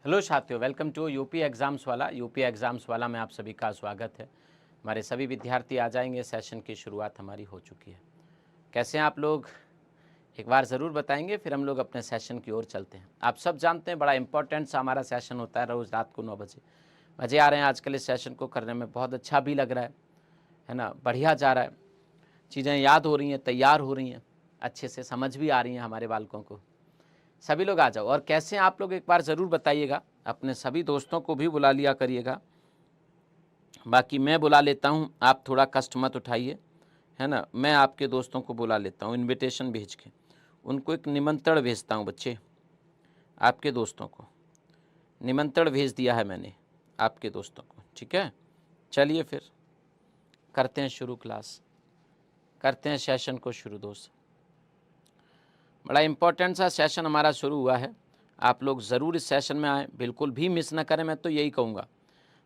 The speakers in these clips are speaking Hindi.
हेलो साथियों, वेलकम टू यूपी एग्ज़ाम्स वाला। यूपी एग्ज़ाम्स वाला में आप सभी का स्वागत है। हमारे सभी विद्यार्थी आ जाएंगे। सेशन की शुरुआत हमारी हो चुकी है। कैसे हैं आप लोग, एक बार ज़रूर बताएंगे, फिर हम लोग अपने सेशन की ओर चलते हैं। आप सब जानते हैं बड़ा इंपॉर्टेंट सा हमारा सेशन होता है रोज़ रात को 9 बजे। मज़े आ रहे हैं आजकल इस सेशन को करने में, बहुत अच्छा भी लग रहा है ना, बढ़िया जा रहा है, चीज़ें याद हो रही हैं, तैयार हो रही हैं, अच्छे से समझ भी आ रही हैं हमारे बालकों को। सभी लोग आ जाओ। और कैसे हैं आप लोग एक बार ज़रूर बताइएगा, अपने सभी दोस्तों को भी बुला लिया करिएगा। बाकी मैं बुला लेता हूं, आप थोड़ा कष्ट मत उठाइए, है ना। मैं आपके दोस्तों को बुला लेता हूं, इनविटेशन भेज के उनको एक निमंत्रण भेजता हूं। बच्चे, आपके दोस्तों को निमंत्रण भेज दिया है मैंने, आपके दोस्तों को, ठीक है। चलिए फिर करते हैं शुरू, क्लास करते हैं, सेशन को शुरू। दोस्त, बड़ा इम्पोर्टेंट सा सेशन हमारा शुरू हुआ है। आप लोग ज़रूर इस सेशन में आएँ, बिल्कुल भी मिस ना करें, मैं तो यही कहूँगा।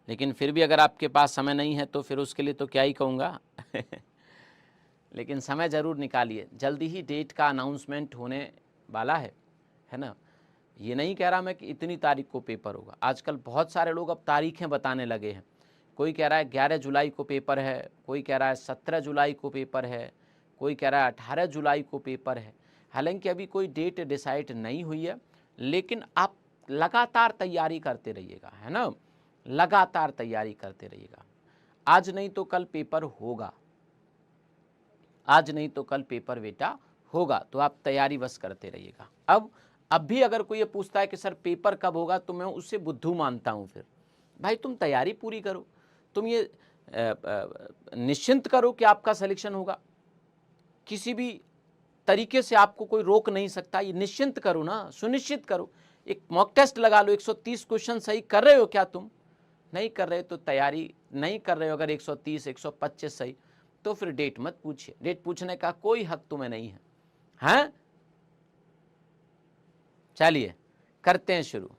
लेकिन फिर भी अगर आपके पास समय नहीं है तो फिर उसके लिए तो क्या ही कहूँगा लेकिन समय ज़रूर निकालिए। जल्दी ही डेट का अनाउंसमेंट होने वाला है ना। ये नहीं कह रहा मैं कि इतनी तारीख को पेपर होगा। आजकल बहुत सारे लोग अब तारीखें बताने लगे हैं। कोई कह रहा है 11 जुलाई को पेपर है, कोई कह रहा है 17 जुलाई को पेपर है, कोई कह रहा है 18 जुलाई को पेपर है। हालांकि अभी कोई डेट डिसाइड नहीं हुई है, लेकिन आप लगातार तैयारी करते रहिएगा, है ना। लगातार तैयारी करते रहिएगा। आज नहीं तो कल पेपर होगा, आज नहीं तो कल पेपर बेटा होगा, तो आप तैयारी बस करते रहिएगा। अब भी अगर कोई ये पूछता है कि सर पेपर कब होगा, तो मैं उससे बुद्धू मानता हूँ। फिर भाई तुम तैयारी पूरी करो, तुम ये निश्चिंत करो कि आपका सिलेक्शन होगा। किसी भी तरीके से आपको कोई रोक नहीं सकता, ये निश्चिंत करो ना, सुनिश्चित करो। एक मॉक टेस्ट लगा लो, 130 क्वेश्चन सही कर रहे हो क्या तुम? नहीं कर रहे तो तैयारी नहीं कर रहे हो। अगर 130 125 सही, तो फिर डेट मत पूछिए। डेट पूछने का कोई हक तुम्हें नहीं है, हैं? चलिए करते हैं शुरू,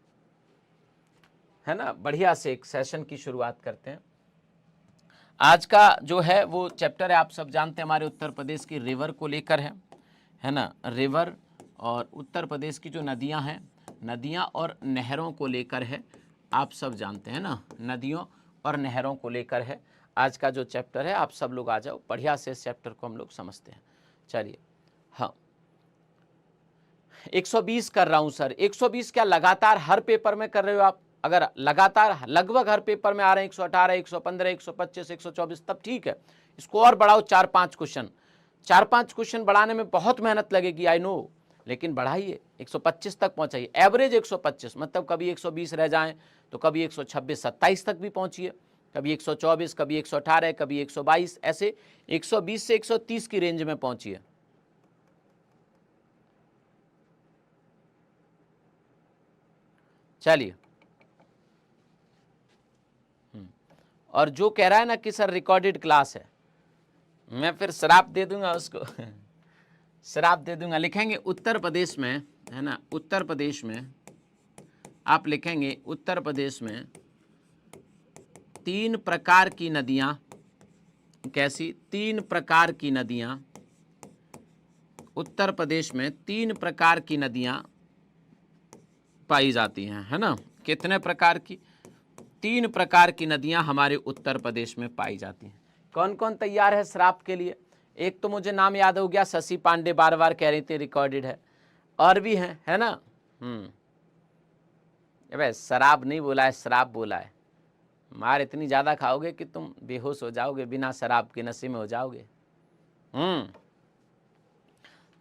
है ना। बढ़िया से एक सेशन की शुरुआत करते हैं। आज का जो है वो चैप्टर है, आप सब जानते हैं, हमारे उत्तर प्रदेश की रिवर को लेकर है ना। रिवर और उत्तर प्रदेश की जो नदियां हैं, नदियां और नहरों को लेकर है। आप सब जानते हैं ना, नदियों और नहरों को लेकर है आज का जो चैप्टर है। आप सब लोग आ जाओ, बढ़िया से इस चैप्टर को हम लोग समझते हैं। चलिए, हाँ 120 कर रहा हूं सर। 120 क्या लगातार हर पेपर में कर रहे हो आप? अगर लगातार लगभग हर पेपर में आ रहे हैं 118 115 125 124, तब ठीक है। इसको और बढ़ाओ 4-5 क्वेश्चन। 4-5 क्वेश्चन बढ़ाने में बहुत मेहनत लगेगी, आई नो, लेकिन बढ़ाइए, 125 तक पहुंचाइए। एवरेज 125, मतलब कभी 120 रह जाएं तो कभी 126 27 तक भी पहुंचिए, कभी 124, कभी 118, कभी 122, ऐसे 120 से 130 की रेंज में पहुंचिए। चलिए, और जो कह रहा है ना कि सर रिकॉर्डेड क्लास है, मैं फिर शराब दे दूंगा उसको शराब दे दूंगा। लिखेंगे उत्तर प्रदेश में, है ना, उत्तर प्रदेश में आप लिखेंगे उत्तर प्रदेश में 3 प्रकार की नदियां। कैसी? 3 प्रकार की नदियां। उत्तर प्रदेश में 3 प्रकार की नदियां पाई जाती हैं, है ना। कितने प्रकार की? 3 प्रकार की नदियां हमारे उत्तर प्रदेश में पाई जाती हैं। कौन कौन तैयार है श्राप के लिए? एक तो मुझे नाम याद हो गया, शशि पांडे, बार बार कह रही थी रिकॉर्डेड है। और भी हैं, है ना। भाई शराब नहीं बोला है, शराब बोला है। मार इतनी ज्यादा खाओगे कि तुम बेहोश हो जाओगे, बिना शराब के नशे में हो जाओगे।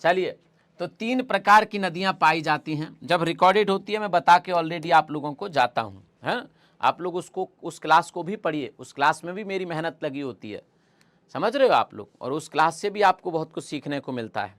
चलिए, तो 3 प्रकार की नदियां पाई जाती हैं। जब रिकॉर्डेड होती है मैं बता के ऑलरेडी आप लोगों को जाता हूं, है। आप लोग उसको, उस क्लास को भी पढ़िए, उस क्लास में भी मेरी मेहनत लगी होती है, समझ रहे हो आप लोग, और उस क्लास से भी आपको बहुत कुछ सीखने को मिलता है।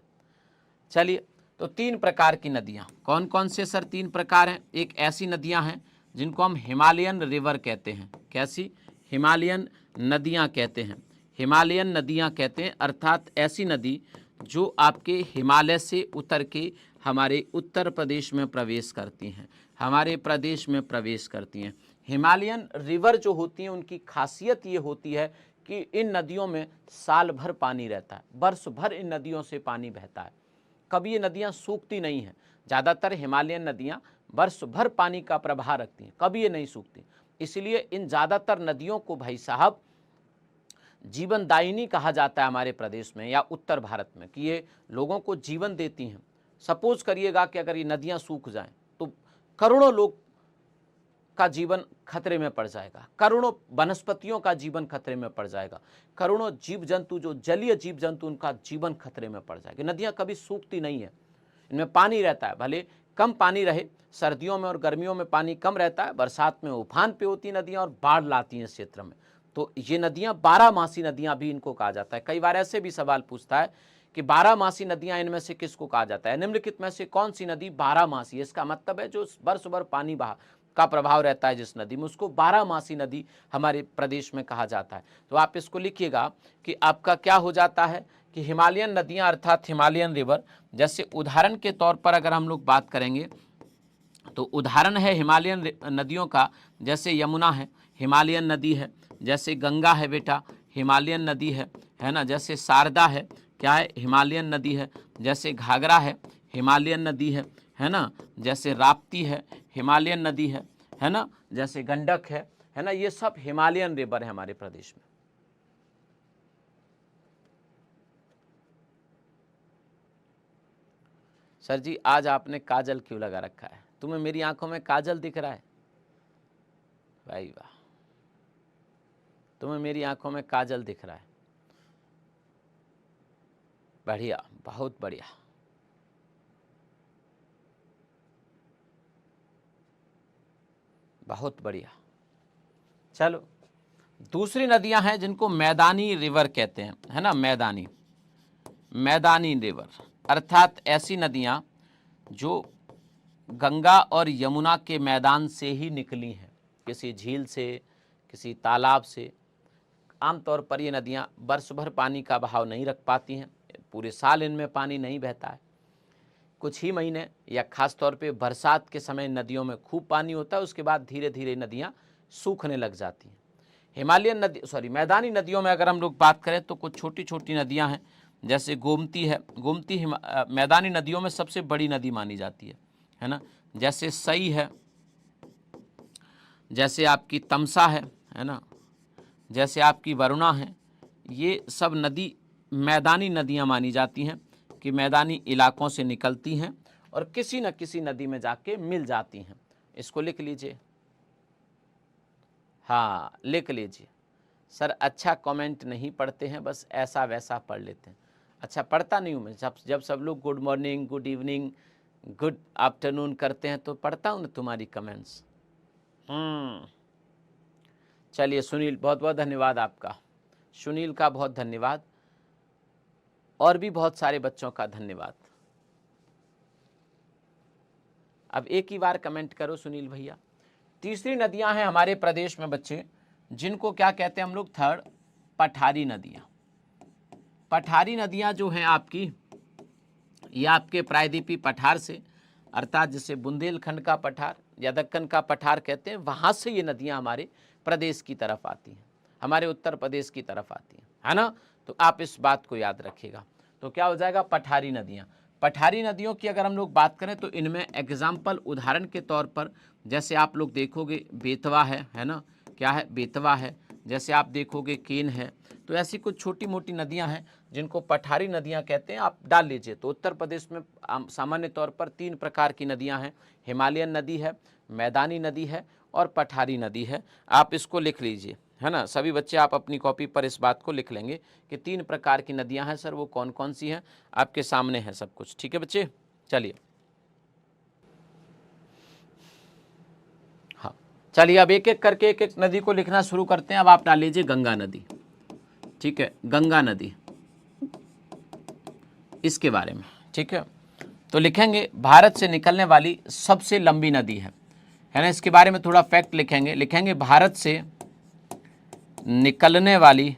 चलिए, तो 3 प्रकार की नदियां कौन कौन से सर? 3 प्रकार हैं। एक ऐसी नदियां हैं जिनको हम हिमालयन रिवर कहते हैं। कैसी? हिमालयन नदियां कहते हैं। हिमालयन नदियां कहते हैं, अर्थात ऐसी नदी जो आपके हिमालय से उतर के हमारे उत्तर प्रदेश में प्रवेश करती हैं, हमारे प्रदेश में प्रवेश करती हैं। हिमालयन रिवर जो होती हैं, उनकी खासियत ये होती है कि इन नदियों में साल भर पानी रहता है, वर्ष भर इन नदियों से पानी बहता है, कभी ये नदियां सूखती नहीं हैं। ज़्यादातर हिमालयन नदियां वर्ष भर पानी का प्रवाह रखती हैं, कभी ये नहीं सूखती। इसलिए इन ज़्यादातर नदियों को भाई साहब जीवनदायिनी कहा जाता है हमारे प्रदेश में या उत्तर भारत में, कि ये लोगों को जीवन देती हैं। सपोज करिएगा कि अगर ये नदियाँ सूख जाएं तो करोड़ों लोग का जीवन खतरे में पड़ जाएगा, करोड़ों वनस्पतियों का जीवन खतरे में पड़ जाएगा, करोड़ों जीव जंतु जो जलीय जीव जंतु उनका जीवन खतरे में पड़ जाएगा। नदियाँ कभी सूखती नहीं है, इनमें पानी रहता है, भले कम पानी रहे, सर्दियों में और गर्मियों में पानी कम रहता है, बरसात में उफान पे होती नदियाँ और बाढ़ लाती हैं इस क्षेत्र में। तो ये नदियाँ 12 मासी नदियाँ भी इनको कहा जाता है। कई बार ऐसे भी सवाल पूछता है कि 12 मासी नदियाँ इनमें से किसको कहा जाता है, निम्नलिखित में से कौन सी नदी 12 मासी? इसका मतलब है जो वर्ष भर पानी का प्रभाव रहता है जिस नदी में, उसको 12 मासी नदी हमारे प्रदेश में कहा जाता है। तो आप इसको लिखिएगा कि आपका क्या हो जाता है कि हिमालयन नदियां अर्थात हिमालयन रिवर, जैसे उदाहरण के तौर पर अगर हम लोग बात करेंगे तो उदाहरण है हिमालयन नदियों का, जैसे यमुना है हिमालयन नदी है, जैसे गंगा है बेटा हिमालयन नदी है ना, जैसे शारदा है क्या है हिमालयन नदी है, जैसे घाघरा है हिमालयन नदी है ना, जैसे राप्ती है हिमालयन नदी है ना, जैसे गंडक है ना, ये सब हिमालयन रिवर है हमारे प्रदेश में। सर जी आज आपने काजल क्यों लगा रखा है, तुम्हें मेरी आंखों में काजल दिख रहा है? भाई वाह, तुम्हें मेरी आंखों में काजल दिख रहा है, बढ़िया, बहुत बढ़िया। बहुत बढ़िया। चलो दूसरी नदियां हैं जिनको मैदानी रिवर कहते हैं, है ना, मैदानी रिवर अर्थात ऐसी नदियां जो गंगा और यमुना के मैदान से ही निकली हैं, किसी झील से, किसी तालाब से। आमतौर पर ये नदियां वर्ष भर पानी का बहाव नहीं रख पाती हैं, पूरे साल इनमें पानी नहीं बहता है, कुछ ही महीने या खास तौर पे बरसात के समय नदियों में खूब पानी होता है, उसके बाद धीरे धीरे नदियां सूखने लग जाती हैं। मैदानी नदियों में अगर हम लोग बात करें तो कुछ छोटी छोटी नदियां हैं, जैसे गोमती है, गोमती मैदानी नदियों में सबसे बड़ी नदी मानी जाती है ना, जैसे सई है, जैसे आपकी तमसा है ना, जैसे आपकी वरुणा है, ये सब नदी मैदानी नदियां मानी जाती हैं कि मैदानी इलाकों से निकलती हैं और किसी न किसी नदी में जाके मिल जाती हैं। इसको लिख लीजिए, हाँ लिख लीजिए। सर अच्छा कमेंट नहीं पढ़ते हैं, बस ऐसा वैसा पढ़ लेते हैं। अच्छा पढ़ता नहीं हूँ मैं, जब सब लोग good morning, good evening, good afternoon करते हैं तो पढ़ता हूँ ना तुम्हारी कमेंट्स। चलिए सुनील, बहुत बहुत धन्यवाद आपका, सुनील का बहुत धन्यवाद, और भी बहुत सारे बच्चों का धन्यवाद। अब एक ही बार कमेंट करो सुनील भैया। तीसरी नदियां हैं हमारे प्रदेश में बच्चे, जिनको क्या कहते हैं हम लोग, थर्ड पठारी नदियां। पठारी नदियां जो हैं आपकी, ये आपके प्रायद्वीपीय पठार से, अर्थात जिसे बुंदेलखंड का पठार या दक्कन का पठार कहते हैं, वहां से ये नदियां हमारे प्रदेश की तरफ आती हैं, हमारे उत्तर प्रदेश की तरफ आती हैं, है ना। तो आप इस बात को याद रखिएगा। तो क्या हो जाएगा, पठारी नदियाँ। पठारी नदियों की अगर हम लोग बात करें तो इनमें एग्जाम्पल उदाहरण के तौर पर जैसे आप लोग देखोगे बेतवा है ना, क्या है बेतवा है, जैसे आप देखोगे केन है। तो ऐसी कुछ छोटी मोटी नदियां हैं जिनको पठारी नदियां कहते हैं, आप डाल लीजिए। तो उत्तर प्रदेश में सामान्य तौर पर 3 प्रकार की नदियां हैं, हिमालयन नदी है, मैदानी नदी है और पठारी नदी है। आप इसको लिख लीजिए, है ना। सभी बच्चे आप अपनी कॉपी पर इस बात को लिख लेंगे कि 3 प्रकार की नदियां हैं सर, वो कौन कौन सी हैं, आपके सामने है सब कुछ। ठीक है बच्चे, चलिए। हाँ चलिए, अब एक एक करके एक एक नदी को लिखना शुरू करते हैं। अब आप डाल लीजिए गंगा नदी, ठीक है, गंगा नदी, इसके बारे में, ठीक है। तो लिखेंगे भारत से निकलने वाली सबसे लंबी नदी है ना, इसके बारे में थोड़ा फैक्ट लिखेंगे। लिखेंगे भारत से निकलने वाली,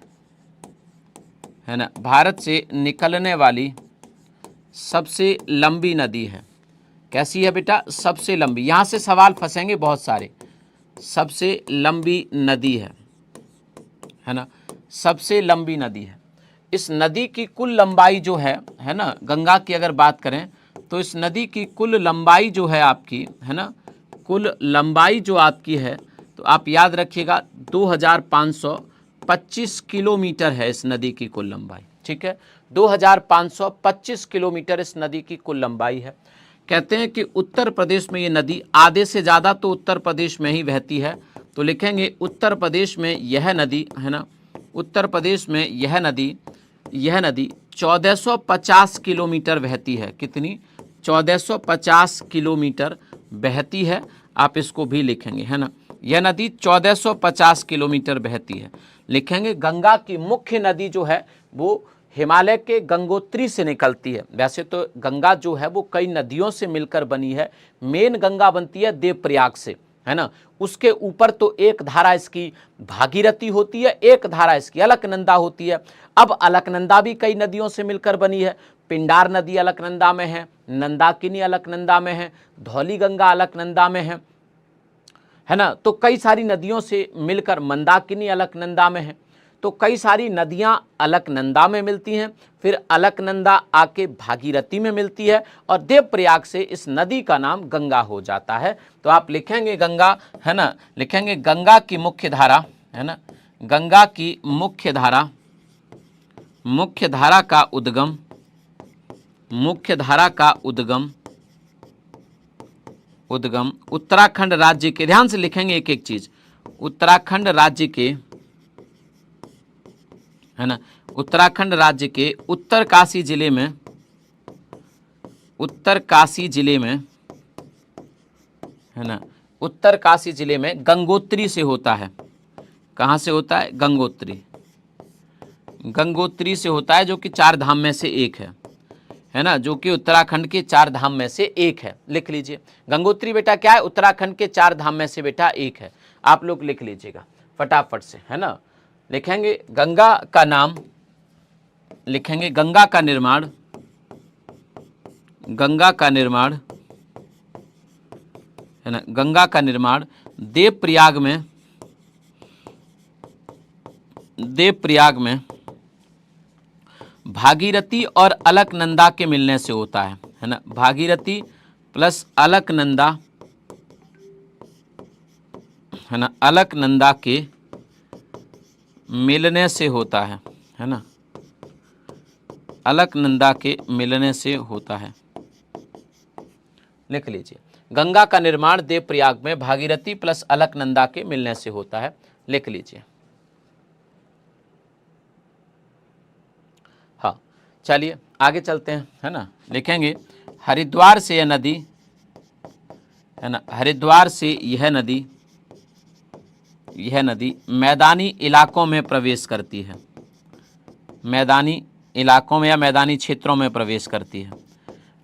है ना, भारत से निकलने वाली सबसे लंबी नदी है। कैसी है बेटा, सबसे लंबी। यहाँ से सवाल फंसेंगे बहुत सारे। सबसे लंबी नदी है ना, सबसे लंबी नदी है। इस नदी की कुल लंबाई जो है ना, गंगा की अगर बात करें तो इस नदी की कुल लंबाई जो है आपकी, है ना, कुल लंबाई जो आपकी है तो आप याद रखिएगा 2525 किलोमीटर है इस नदी की कुल लंबाई। ठीक है, 2525 किलोमीटर इस नदी की कुल लंबाई है। कहते हैं कि उत्तर प्रदेश में ये नदी आधे से ज़्यादा तो उत्तर प्रदेश में ही बहती है, तो लिखेंगे उत्तर प्रदेश में यह नदी है ना, उत्तर प्रदेश में यह नदी 1450 किलोमीटर बहती है। कितनी? 1450 किलोमीटर बहती है। आप इसको भी लिखेंगे है ना, यह नदी 1450 किलोमीटर बहती है। लिखेंगे गंगा की मुख्य नदी जो है वो हिमालय के गंगोत्री से निकलती है। वैसे तो गंगा जो है वो कई नदियों से मिलकर बनी है, मेन गंगा बनती है देवप्रयाग से, है ना। उसके ऊपर तो एक धारा इसकी भागीरथी होती है, एक धारा इसकी अलकनंदा होती है। अब अलकनंदा भी कई नदियों से मिलकर बनी है। पिंडार नदी अलकनंदा में है, नंदाकिनी अलकनंदा में है, धौली गंगा अलकनंदा में है ना। तो कई सारी नदियों से मिलकर मंदाकिनी अलकनंदा में है। तो कई सारी नदियां अलकनंदा में मिलती हैं, फिर अलकनंदा आके भागीरथी में मिलती है और देवप्रयाग से इस नदी का नाम गंगा हो जाता है। तो आप लिखेंगे गंगा, है ना, लिखेंगे गंगा की मुख्य धारा, है ना, गंगा की मुख्य धारा का उद्गम, मुख्य धारा का उद्गम उत्तराखंड राज्य के, ध्यान से लिखेंगे एक एक चीज, उत्तराखंड राज्य के, है ना, उत्तराखंड राज्य के उत्तरकाशी जिले में, उत्तरकाशी जिले में, है ना, उत्तरकाशी जिले में गंगोत्री से होता है। कहाँ से होता है? गंगोत्री, गंगोत्री से होता है, जो कि 4 धाम में से एक है ना, जो कि उत्तराखंड के 4 धाम में से एक है। लिख लीजिए गंगोत्री बेटा क्या है? उत्तराखंड के 4 धाम में से बेटा एक है। आप लोग लिख लीजिएगा फटाफट से, है ना। लिखेंगे गंगा का नाम, लिखेंगे गंगा का निर्माण, गंगा का निर्माण, है ना, गंगा का निर्माण देवप्रयाग में, देवप्रयाग में भागीरथी और अलकनंदा के मिलने से होता है ना, भागीरथी प्लस अलकनंदा, है ना, अलकनंदा के मिलने से होता है ना, अलकनंदा के मिलने से होता है। लिख लीजिए गंगा का निर्माण देवप्रयाग में भागीरथी प्लस अलकनंदा के मिलने से होता है। लिख लीजिए। हाँ, चलिए आगे चलते हैं, है ना। लिखेंगे हरिद्वार से यह नदी, है ना, हरिद्वार से यह नदी मैदानी इलाकों में प्रवेश करती है, मैदानी इलाकों में या मैदानी क्षेत्रों में प्रवेश करती है।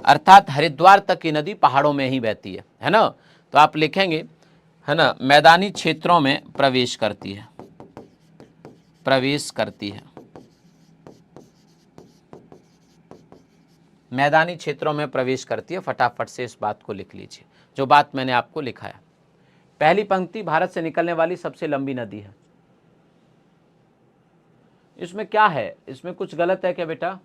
अर्थात हरिद्वार तक की नदी पहाड़ों में ही बहती है ना। तो आप लिखेंगे, है ना, मैदानी क्षेत्रों में प्रवेश करती है, प्रवेश करती है, मैदानी क्षेत्रों में प्रवेश करती है। फटाफट से इस बात को लिख लीजिए, जो बात मैंने आपको लिखाया। पहली पंक्ति भारत से निकलने वाली सबसे लंबी नदी है। इसमें क्या है? इसमें कुछ गलत है क्या बेटा?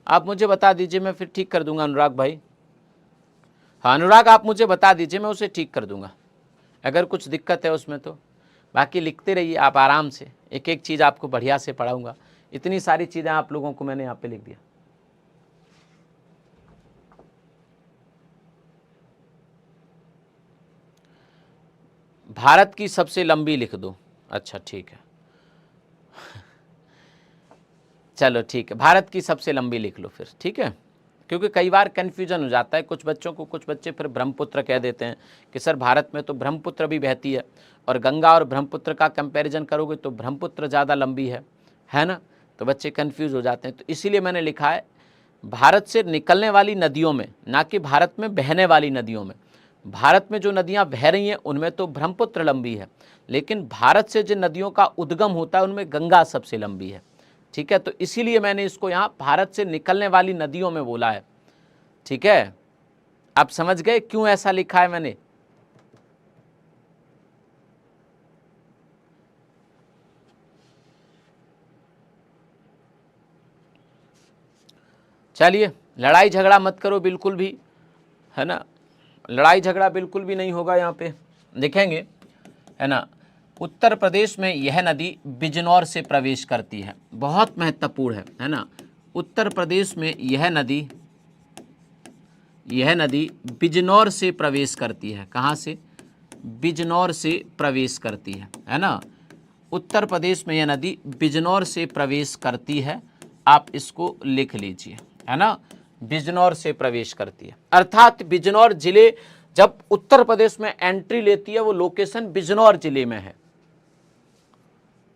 आप मुझे बता दीजिए, मैं फिर ठीक कर दूंगा। अनुराग भाई, हाँ अनुराग, आप मुझे बता दीजिए, मैं उसे ठीक कर दूंगा अगर कुछ दिक्कत है उसमें तो। बाकी लिखते रहिए आप आराम से, एक एक चीज़ आपको बढ़िया से पढ़ाऊंगा। इतनी सारी चीज़ें आप लोगों को मैंने यहाँ पे लिख दिया। भारत की सबसे लंबी लिख दो। अच्छा ठीक है, चलो ठीक है, भारत की सबसे लंबी लिख लो फिर, ठीक है। क्योंकि कई बार कन्फ्यूजन हो जाता है कुछ बच्चों को, कुछ बच्चे फिर ब्रह्मपुत्र कह देते हैं कि सर भारत में तो ब्रह्मपुत्र भी बहती है, और गंगा और ब्रह्मपुत्र का कंपैरिजन करोगे तो ब्रह्मपुत्र ज़्यादा लंबी है ना। तो बच्चे कन्फ्यूज़ हो जाते हैं। तो इसीलिए मैंने लिखा है भारत से निकलने वाली नदियों में, ना कि भारत में बहने वाली नदियों में। भारत में जो नदियाँ बह रही हैं उनमें तो ब्रह्मपुत्र लंबी है, लेकिन भारत से जिन नदियों का उद्गम होता है उनमें गंगा सबसे लंबी है, ठीक है। तो इसीलिए मैंने इसको यहाँ भारत से निकलने वाली नदियों में बोला है, ठीक है। आप समझ गए क्यों ऐसा लिखा है मैंने? चलिए, लड़ाई झगड़ा मत करो बिल्कुल भी, है ना। लड़ाई झगड़ा बिल्कुल भी नहीं होगा यहाँ पे, देखेंगे, है ना। उत्तर प्रदेश में यह नदी बिजनौर से प्रवेश करती है, बहुत महत्वपूर्ण है ना। उत्तर प्रदेश में यह नदी बिजनौर से प्रवेश करती है। कहाँ से? बिजनौर से प्रवेश करती है ना। उत्तर प्रदेश में यह नदी बिजनौर से प्रवेश करती है, आप इसको लिख लीजिए, है ना। बिजनौर से प्रवेश करती है, अर्थात बिजनौर जिले जब उत्तर प्रदेश में एंट्री लेती है वो लोकेशन बिजनौर जिले में है।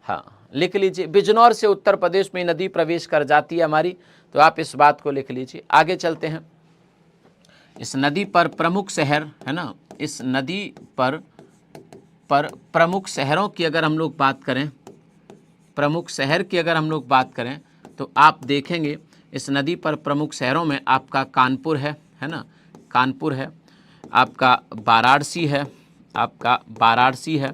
हाँ, लिख लीजिए, बिजनौर से उत्तर प्रदेश में नदी प्रवेश कर जाती है हमारी, तो आप इस बात को लिख लीजिए। आगे चलते हैं। इस नदी पर प्रमुख शहर, है ना, इस नदी पर प्रमुख शहरों की अगर हम लोग बात करें, प्रमुख शहर की अगर हम लोग बात करें तो आप देखेंगे इस नदी पर प्रमुख शहरों में आपका कानपुर है ना, कानपुर है, आपका वाराणसी है,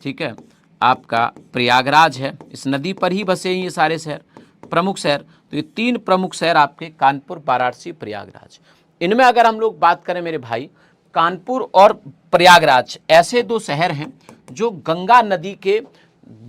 ठीक है, आपका प्रयागराज है। इस नदी पर ही बसे ये सारे शहर, प्रमुख शहर। तो ये 3 प्रमुख शहर आपके कानपुर, वाराणसी, प्रयागराज। इनमें अगर हम लोग बात करें मेरे भाई, कानपुर और प्रयागराज ऐसे 2 शहर हैं जो गंगा नदी के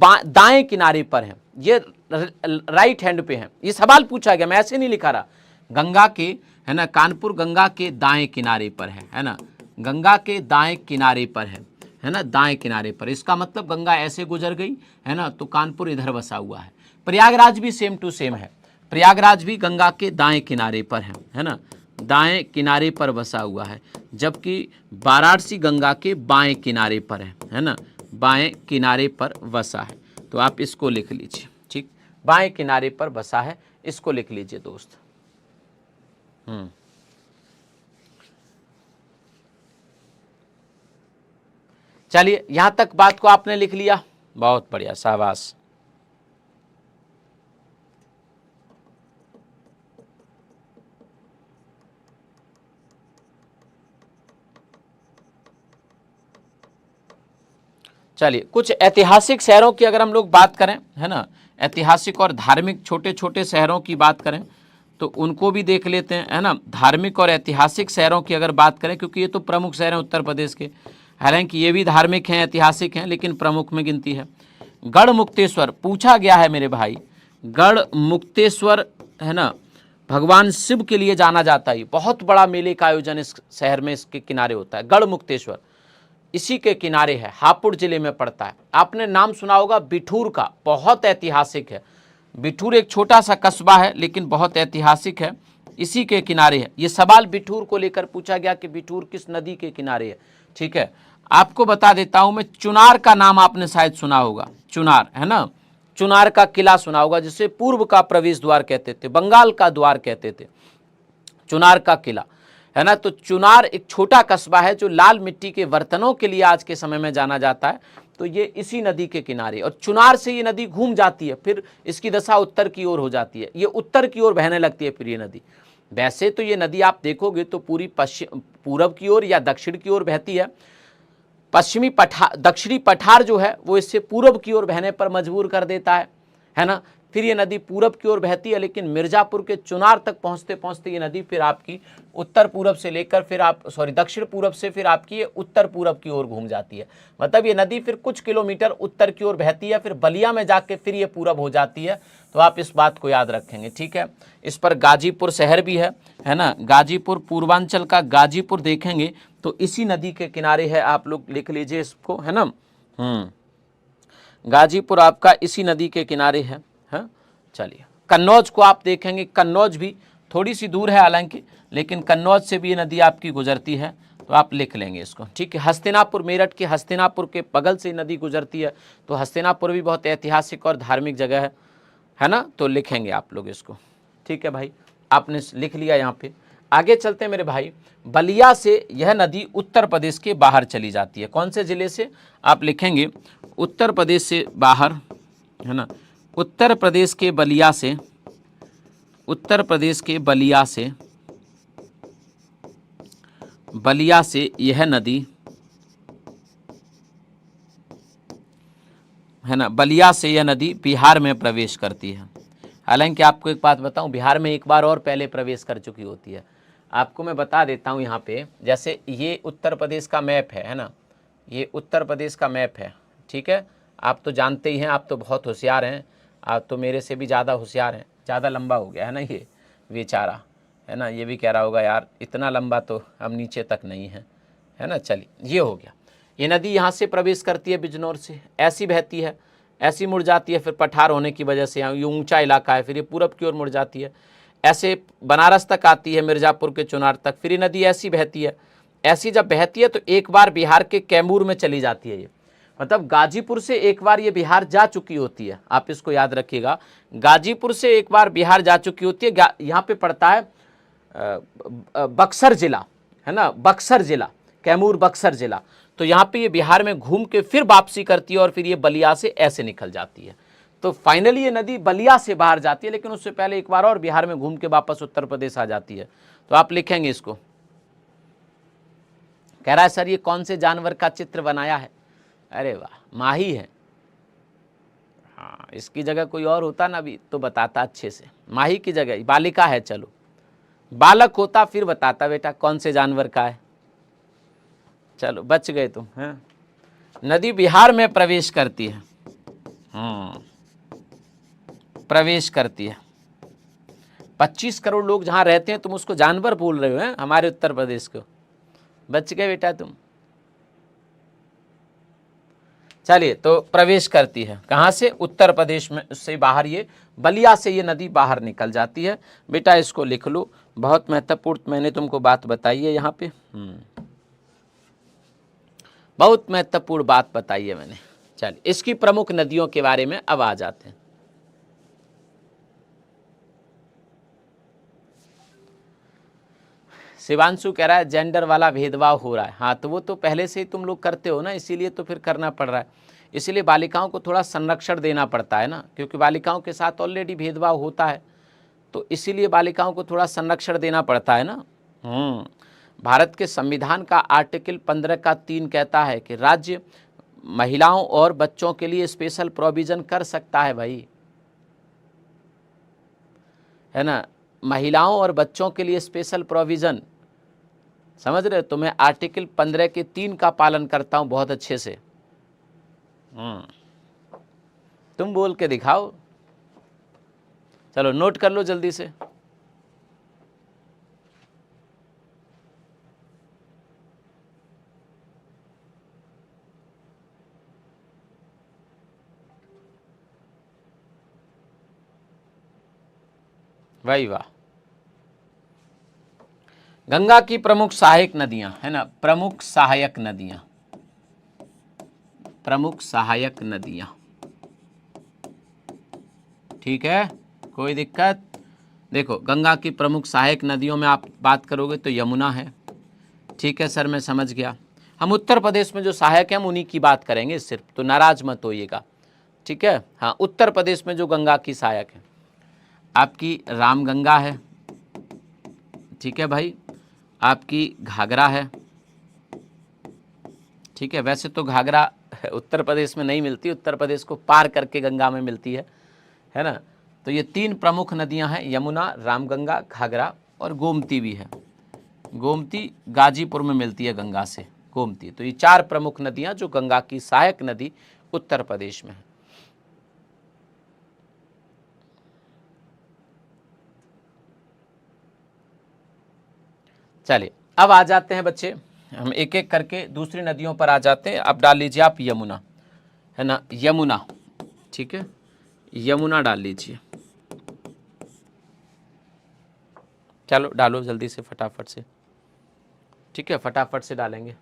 दाएं किनारे पर हैं। ये राइट हैंड पे हैं। ये सवाल पूछा गया, मैं ऐसे नहीं लिखा रहा। गंगा के, है ना, कानपुर गंगा के दाएं किनारे पर है ना, गंगा के दाएं किनारे पर है ना, दाएं किनारे पर। इसका मतलब गंगा ऐसे गुजर गई, है ना, तो कानपुर इधर बसा हुआ है। प्रयागराज भी सेम टू सेम है, प्रयागराज भी गंगा के दाएं किनारे पर है ना, दाएं किनारे पर बसा हुआ है, जबकि वाराणसी गंगा के बाएं किनारे पर है ना, बाएं किनारे पर बसा है। तो आप इसको लिख लीजिए, ठीक, बाएं किनारे पर बसा है, इसको लिख लीजिए दोस्त। चलिए, यहां तक बात को आपने लिख लिया, बहुत बढ़िया, शाबाश। चलिए, कुछ ऐतिहासिक शहरों की अगर हम लोग बात करें, है ना, ऐतिहासिक और धार्मिक छोटे छोटे शहरों की बात करें तो उनको भी देख लेते हैं, है ना। धार्मिक और ऐतिहासिक शहरों की अगर बात करें, क्योंकि ये तो प्रमुख शहर हैं उत्तर प्रदेश के, हालांकि ये भी धार्मिक हैं, ऐतिहासिक हैं, लेकिन प्रमुख में गिनती है। गढ़ मुक्तेश्वर पूछा गया है मेरे भाई, गढ़ मुक्तेश्वर, है ना, भगवान शिव के लिए जाना जाता है। बहुत बड़ा मेले का आयोजन इस शहर में, इसके किनारे होता है। गढ़ मुक्तेश्वर इसी के किनारे है, हापुड़ जिले में पड़ता है। आपने नाम सुना होगा बिठूर का, बहुत ऐतिहासिक है। बिठूर एक छोटा सा कस्बा है लेकिन बहुत ऐतिहासिक है, इसी के किनारे है। ये सवाल बिठूर को लेकर पूछा गया कि बिठूर किस नदी के किनारे है, ठीक है। आपको बता देता हूं मैं, चुनार का नाम आपने शायद सुना होगा, चुनार, है ना, चुनार का किला सुना होगा, जिसे पूर्व का प्रवेश द्वार कहते थे, बंगाल का द्वार कहते थे, चुनार का किला, है ना। तो चुनार एक छोटा कस्बा है जो लाल मिट्टी के बर्तनों के लिए आज के समय में जाना जाता है। तो ये इसी नदी के किनारे, और चुनार से ये नदी घूम जाती है, फिर इसकी दशा उत्तर की ओर हो जाती है, ये उत्तर की ओर बहने लगती है फिर ये नदी। वैसे तो ये नदी आप देखोगे तो पूरी पूरब की ओर या दक्षिण की ओर बहती है। दक्षिणी पठार जो है वो इससे पूरब की ओर बहने पर मजबूर कर देता है ना। फिर ये नदी पूरब की ओर बहती है, लेकिन मिर्जापुर के चुनार तक पहुंचते पहुंचते ये नदी फिर आपकी उत्तर पूरब से लेकर फिर दक्षिण पूरब से फिर आपकी ये उत्तर पूरब की ओर घूम जाती है। मतलब ये नदी फिर कुछ किलोमीटर उत्तर की ओर बहती है, फिर बलिया में जाके फिर ये पूरब हो जाती है। तो आप इस बात को याद रखेंगे, ठीक है। इस पर गाजीपुर शहर भी है ना, गाजीपुर, पूर्वांचल का गाजीपुर देखेंगे तो इसी नदी के किनारे है, आप लोग लिख लीजिए इसको, है ना। गाजीपुर आपका इसी नदी के किनारे है। चलिए, कन्नौज को आप देखेंगे, कन्नौज भी थोड़ी सी दूर है हालांकि, लेकिन कन्नौज से भी ये नदी आपकी गुजरती है, तो आप लिख लेंगे इसको, ठीक है। हस्तिनापुर, मेरठ के हस्तिनापुर के बगल से नदी गुजरती है, तो हस्तिनापुर भी बहुत ऐतिहासिक और धार्मिक जगह है ना, तो लिखेंगे आप लोग इसको, ठीक है भाई। आपने लिख लिया यहाँ पे। आगे चलते हैं मेरे भाई, बलिया से यह नदी उत्तर प्रदेश के बाहर चली जाती है। कौन से जिले से? आप लिखेंगे उत्तर प्रदेश से बाहर, है ना, उत्तर प्रदेश के बलिया से, उत्तर प्रदेश के बलिया से यह नदी, है ना, बलिया से यह नदी बिहार में प्रवेश करती है। हालांकि आपको एक बात बताऊं, बिहार में एक बार और पहले प्रवेश कर चुकी होती है। आपको मैं बता देता हूँ यहाँ पे, जैसे ये उत्तर प्रदेश का मैप है ना, ये उत्तर प्रदेश का मैप है, ठीक है। आप तो जानते ही हैं, आप तो बहुत होशियार हैं, आप तो मेरे से भी ज़्यादा होशियार हैं। ज़्यादा लंबा हो गया है ना ये बेचारा, है ना, ये भी कह रहा होगा यार इतना लंबा तो हम नीचे तक नहीं है, है ना। चलिए, ये हो गया। ये नदी यहाँ से प्रवेश करती है बिजनौर से, ऐसी बहती है, ऐसी मुड़ जाती है, फिर पठार होने की वजह से यहाँ ये ऊंचा इलाका है, फिर ये पूरब की ओर मुड़ जाती है, ऐसे बनारस तक आती है, मिर्ज़ापुर के चुनार तक, फिर ये नदी ऐसी बहती है। ऐसी जब बहती है तो एक बार बिहार के कैमूर में चली जाती है ये, मतलब गाजीपुर से एक बार ये बिहार जा चुकी होती है, आप इसको याद रखिएगा। गाजीपुर से एक बार बिहार जा चुकी होती है। यहाँ पे पड़ता है बक्सर जिला, है ना, बक्सर जिला, कैमूर बक्सर जिला। तो यहाँ पे ये बिहार में घूम के फिर वापसी करती है और फिर ये बलिया से ऐसे निकल जाती है। तो फाइनली ये नदी बलिया से बाहर जाती है, लेकिन उससे पहले एक बार और बिहार में घूम के वापस उत्तर प्रदेश आ जाती है। तो आप लिखेंगे इसको। कह रहा है सर ये कौन से जानवर का चित्र बनाया है? अरे वाह, माही है। हाँ, इसकी जगह कोई और होता ना भी तो बताता अच्छे से। माही की जगह बालिका है, चलो बालक होता फिर बताता बेटा कौन से जानवर का है। चलो बच गए तुम। हैं, नदी बिहार में प्रवेश करती है, प्रवेश करती है। 25 करोड़ लोग जहाँ रहते हैं तुम उसको जानवर बोल रहे हो, हैं हमारे उत्तर प्रदेश को। बच गए बेटा तुम। चलिए, तो प्रवेश करती है कहाँ से? उत्तर प्रदेश में से बाहर, ये बलिया से ये नदी बाहर निकल जाती है। बेटा इसको लिख लो, बहुत महत्वपूर्ण मैंने तुमको बात बताई है यहाँ पे, बहुत महत्वपूर्ण बात बताई है मैंने। चलिए, इसकी प्रमुख नदियों के बारे में अब आ जाते हैं। शिवांशु कह रहा है जेंडर वाला भेदभाव हो रहा है। हाँ, तो वो तो पहले से ही तुम लोग करते हो ना, इसीलिए तो फिर करना पड़ रहा है। इसीलिए बालिकाओं को थोड़ा संरक्षण देना पड़ता है ना, क्योंकि बालिकाओं के साथ ऑलरेडी भेदभाव होता है, तो इसीलिए बालिकाओं को थोड़ा संरक्षण देना पड़ता है ना। भारत के संविधान का आर्टिकल 15 का 3 कहता है कि राज्य महिलाओं और बच्चों के लिए स्पेशल प्रोविज़न कर सकता है भाई, है ना, महिलाओं और बच्चों के लिए स्पेशल प्रोविज़न। समझ रहे हो? तो मैं आर्टिकल 15 के 3 का पालन करता हूं बहुत अच्छे से। तुम बोल के दिखाओ। चलो नोट कर लो जल्दी से। वाह वाह। गंगा की प्रमुख सहायक नदियां, है ना, प्रमुख सहायक नदियां, प्रमुख सहायक नदियां, ठीक है, कोई दिक्कत? देखो, गंगा की प्रमुख सहायक नदियों में आप बात करोगे तो यमुना है। ठीक है सर, मैं समझ गया। हम उत्तर प्रदेश में जो सहायक हैं हम उन्हीं की बात करेंगे सिर्फ, तो नाराज मत होइएगा, ठीक है। हाँ, उत्तर प्रदेश में जो गंगा की सहायक है आपकी रामगंगा है, ठीक है भाई, आपकी घाघरा है, ठीक है। वैसे तो घाघरा उत्तर प्रदेश में नहीं मिलती, उत्तर प्रदेश को पार करके गंगा में मिलती है ना। तो ये 3 प्रमुख नदियां हैं, यमुना, रामगंगा, घाघरा, और गोमती भी है। गोमती गाजीपुर में मिलती है गंगा से, गोमती। तो ये 4 प्रमुख नदियां जो गंगा की सहायक नदी उत्तर प्रदेश में है। चलिए, अब आ जाते हैं बच्चे, हम एक एक करके दूसरी नदियों पर आ जाते हैं। अब डाल लीजिए आप यमुना, है ना, यमुना, ठीक है, यमुना डाल लीजिए। चलो डालो जल्दी से, फटाफट से, ठीक है, फटाफट से डालेंगे।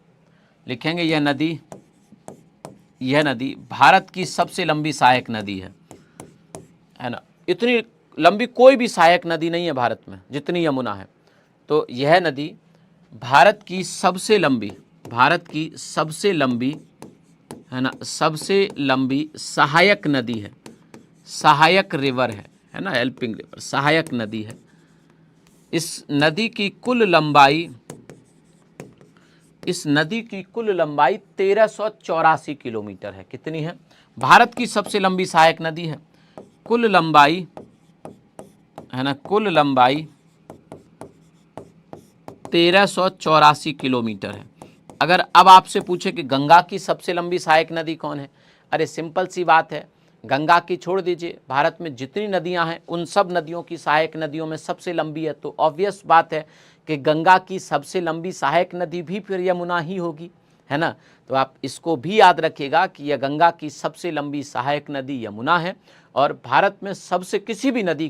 लिखेंगे यह नदी भारत की सबसे लंबी सहायक नदी है ना। इतनी लंबी कोई भी सहायक नदी नहीं है भारत में जितनी यमुना है। तो यह नदी भारत की सबसे लंबी, है ना, सबसे लंबी सहायक नदी है, सहायक रिवर है ना, हेल्पिंग रिवर, सहायक नदी है। इस नदी की कुल लंबाई 1384 किलोमीटर है। कितनी है? भारत की सबसे लंबी सहायक नदी है, कुल लंबाई, है ना, कुल लंबाई 1384 किलोमीटर है। अगर अब आपसे पूछे कि गंगा की सबसे लंबी सहायक नदी कौन है, अरे सिंपल सी बात है, गंगा की छोड़ दीजिए, भारत में जितनी नदियां हैं उन सब नदियों की सहायक नदियों में सबसे लंबी है, तो ऑब्वियस बात है कि गंगा की सबसे लंबी सहायक नदी भी फिर यमुना ही होगी, है ना। तो आप इसको भी याद रखिएगा कि यह गंगा की सबसे लंबी सहायक नदी यमुना है, और भारत में सबसे किसी भी नदी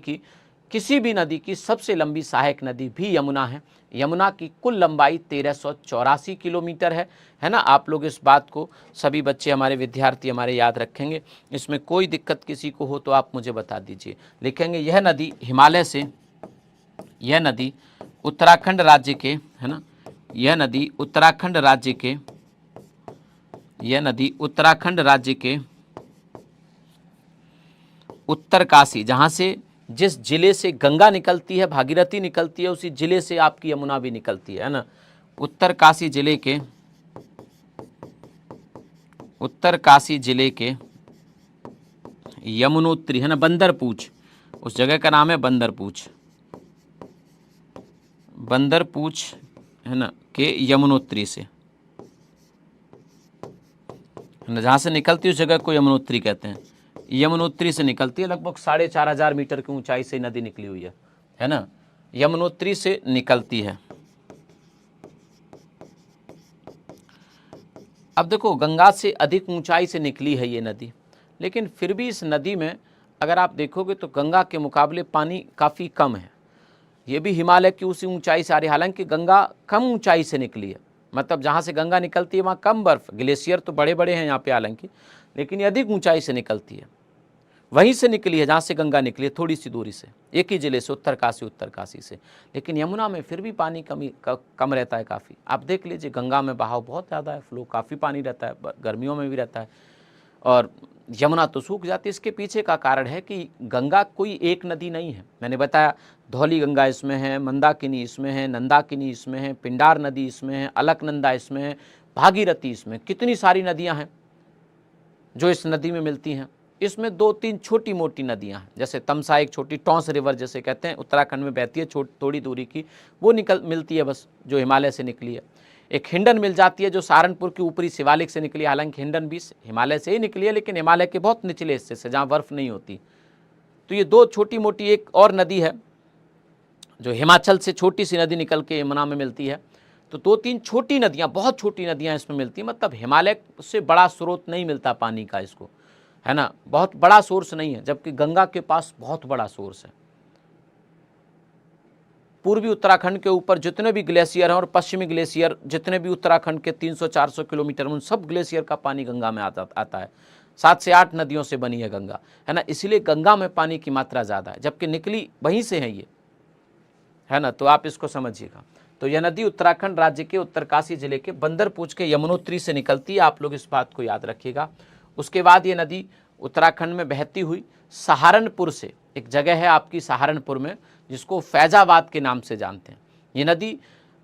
की सबसे लंबी सहायक नदी भी यमुना है। यमुना की कुल लंबाई 1384 किलोमीटर है ना। आप लोग इस बात को सभी बच्चे, हमारे विद्यार्थी हमारे याद रखेंगे, इसमें कोई दिक्कत किसी को हो तो आप मुझे बता दीजिए। लिखेंगे यह नदी हिमालय से, यह नदी उत्तराखंड राज्य के, है ना, यह नदी उत्तराखंड राज्य के, यह नदी उत्तराखंड राज्य के उत्तरकाशी, जहां से जिस जिले से गंगा निकलती है, भागीरथी निकलती है, उसी जिले से आपकी यमुना भी निकलती है ना। उत्तरकाशी जिले के यमुनोत्री, है ना, बंदरपूछ, उस जगह का नाम है बंदरपूछ, है ना, के यमुनोत्री से, है ना, जहाँ से निकलती है उस जगह को यमुनोत्री कहते हैं। यमुनोत्री से निकलती है, लगभग 4500 मीटर की ऊंचाई से नदी निकली हुई है ना, यमुनोत्री से निकलती है। अब देखो, गंगा से अधिक ऊंचाई से निकली है ये नदी, लेकिन फिर भी इस नदी में अगर आप देखोगे तो गंगा के मुकाबले पानी काफ़ी कम है। ये भी हिमालय की उसी ऊंचाई से आ रही है, हालांकि गंगा कम ऊंचाई से निकली है, मतलब जहाँ से गंगा निकलती है वहाँ कम बर्फ़, ग्लेशियर तो बड़े बड़े हैं यहाँ पे हालांकि, लेकिन ये अधिक ऊंचाई से निकलती है। वहीं से निकली है जहाँ से गंगा निकली है, थोड़ी सी दूरी से, एक ही जिले से, उत्तरकाशी से। लेकिन यमुना में फिर भी पानी कम रहता है काफ़ी। आप देख लीजिए, गंगा में बहाव बहुत ज़्यादा है, फ्लो काफ़ी पानी रहता है, गर्मियों में भी रहता है, और यमुना तो सूख जाती है। इसके पीछे का कारण है कि गंगा कोई एक नदी नहीं है। मैंने बताया, धौली गंगा इसमें है, मंदाकिनी इसमें है, नंदाकिनी इसमें है, पिंडार नदी इसमें है, अलकनंदा इसमें है, भागीरथी इसमें, कितनी सारी नदियाँ हैं जो इस नदी में मिलती हैं। इसमें 2-3 छोटी मोटी नदियां हैं, जैसे तमसा, एक छोटी टॉन्स रिवर जैसे कहते हैं, उत्तराखंड में बहती है, थोड़ी दूरी की, वो मिलती है बस, जो हिमालय से निकली है। एक हिंडन मिल जाती है जो सहारनपुर की ऊपरी शिवालिक से निकली है, हालांकि हिंडन भी हिमालय से ही निकली है, लेकिन हिमालय के बहुत निचले हिस्से से, जहाँ बर्फ़ नहीं होती। तो ये 2 छोटी मोटी, एक और नदी है जो हिमाचल से छोटी सी नदी निकल के यमुना में मिलती है। तो 2-3 छोटी नदियाँ, बहुत छोटी नदियाँ इसमें मिलती हैं, मतलब हिमालय से बड़ा स्रोत नहीं मिलता पानी का इसको, है ना, बहुत बड़ा सोर्स नहीं है, जबकि गंगा के पास बहुत बड़ा सोर्स है। पूर्वी उत्तराखंड के ऊपर जितने भी ग्लेशियर हैं और पश्चिमी ग्लेशियर जितने भी उत्तराखंड के 300-400 किलोमीटर, उन सब ग्लेशियर का पानी गंगा में आता है। 7 से 8 नदियों से बनी है गंगा, है ना, इसलिए गंगा में पानी की मात्रा ज़्यादा है, जबकि निकली वहीं से है ये, है ना। तो आप इसको समझिएगा। तो यह नदी उत्तराखंड राज्य के उत्तरकाशी जिले के बंदरपूछ के यमुनोत्री से निकलती है, आप लोग इस बात को याद रखिएगा। उसके बाद ये नदी उत्तराखंड में बहती हुई सहारनपुर से, एक जगह है आपकी सहारनपुर में जिसको फैजाबाद के नाम से जानते हैं, ये नदी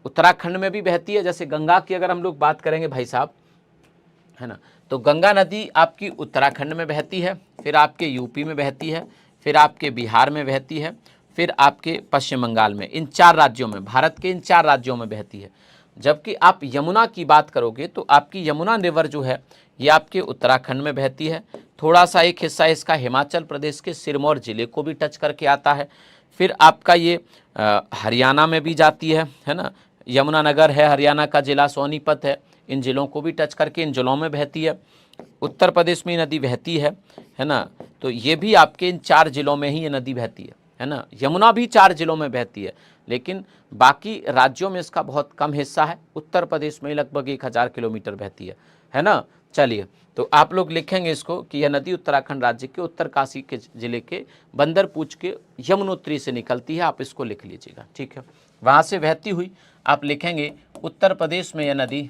उत्तराखंड में भी बहती है। जैसे गंगा की अगर हम लोग बात करेंगे भाई साहब, है ना, तो गंगा नदी आपकी उत्तराखंड में बहती है, फिर आपके यूपी में बहती है, फिर आपके बिहार में बहती है, फिर आपके पश्चिम बंगाल में, इन 4 राज्यों में, भारत के इन 4 राज्यों में बहती है। जबकि आप यमुना की बात करोगे तो आपकी यमुना रिवर जो है ये आपके उत्तराखंड में बहती है, थोड़ा सा एक हिस्सा इसका हिमाचल प्रदेश के सिरमौर ज़िले को भी टच करके आता है, फिर आपका ये हरियाणा में भी जाती है ना, यमुनानगर है हरियाणा का ज़िला, सोनीपत है, इन ज़िलों को भी टच करके इन ज़िलों में बहती है। उत्तर प्रदेश में ये नदी बहती है ना, तो ये भी आपके इन 4 ज़िलों में ही ये नदी बहती है ना। यमुना भी 4 ज़िलों में बहती है, लेकिन बाकी राज्यों में इसका बहुत कम हिस्सा है। उत्तर प्रदेश में लगभग 1000 किलोमीटर बहती है ना। चलिए, तो आप लोग लिखेंगे इसको कि यह नदी उत्तराखंड राज्य के उत्तरकाशी के जिले के बंदरपूछ के यमुनोत्री से निकलती है, आप इसको लिख लीजिएगा, ठीक है। वहाँ से बहती हुई आप लिखेंगे उत्तर प्रदेश में यह नदी,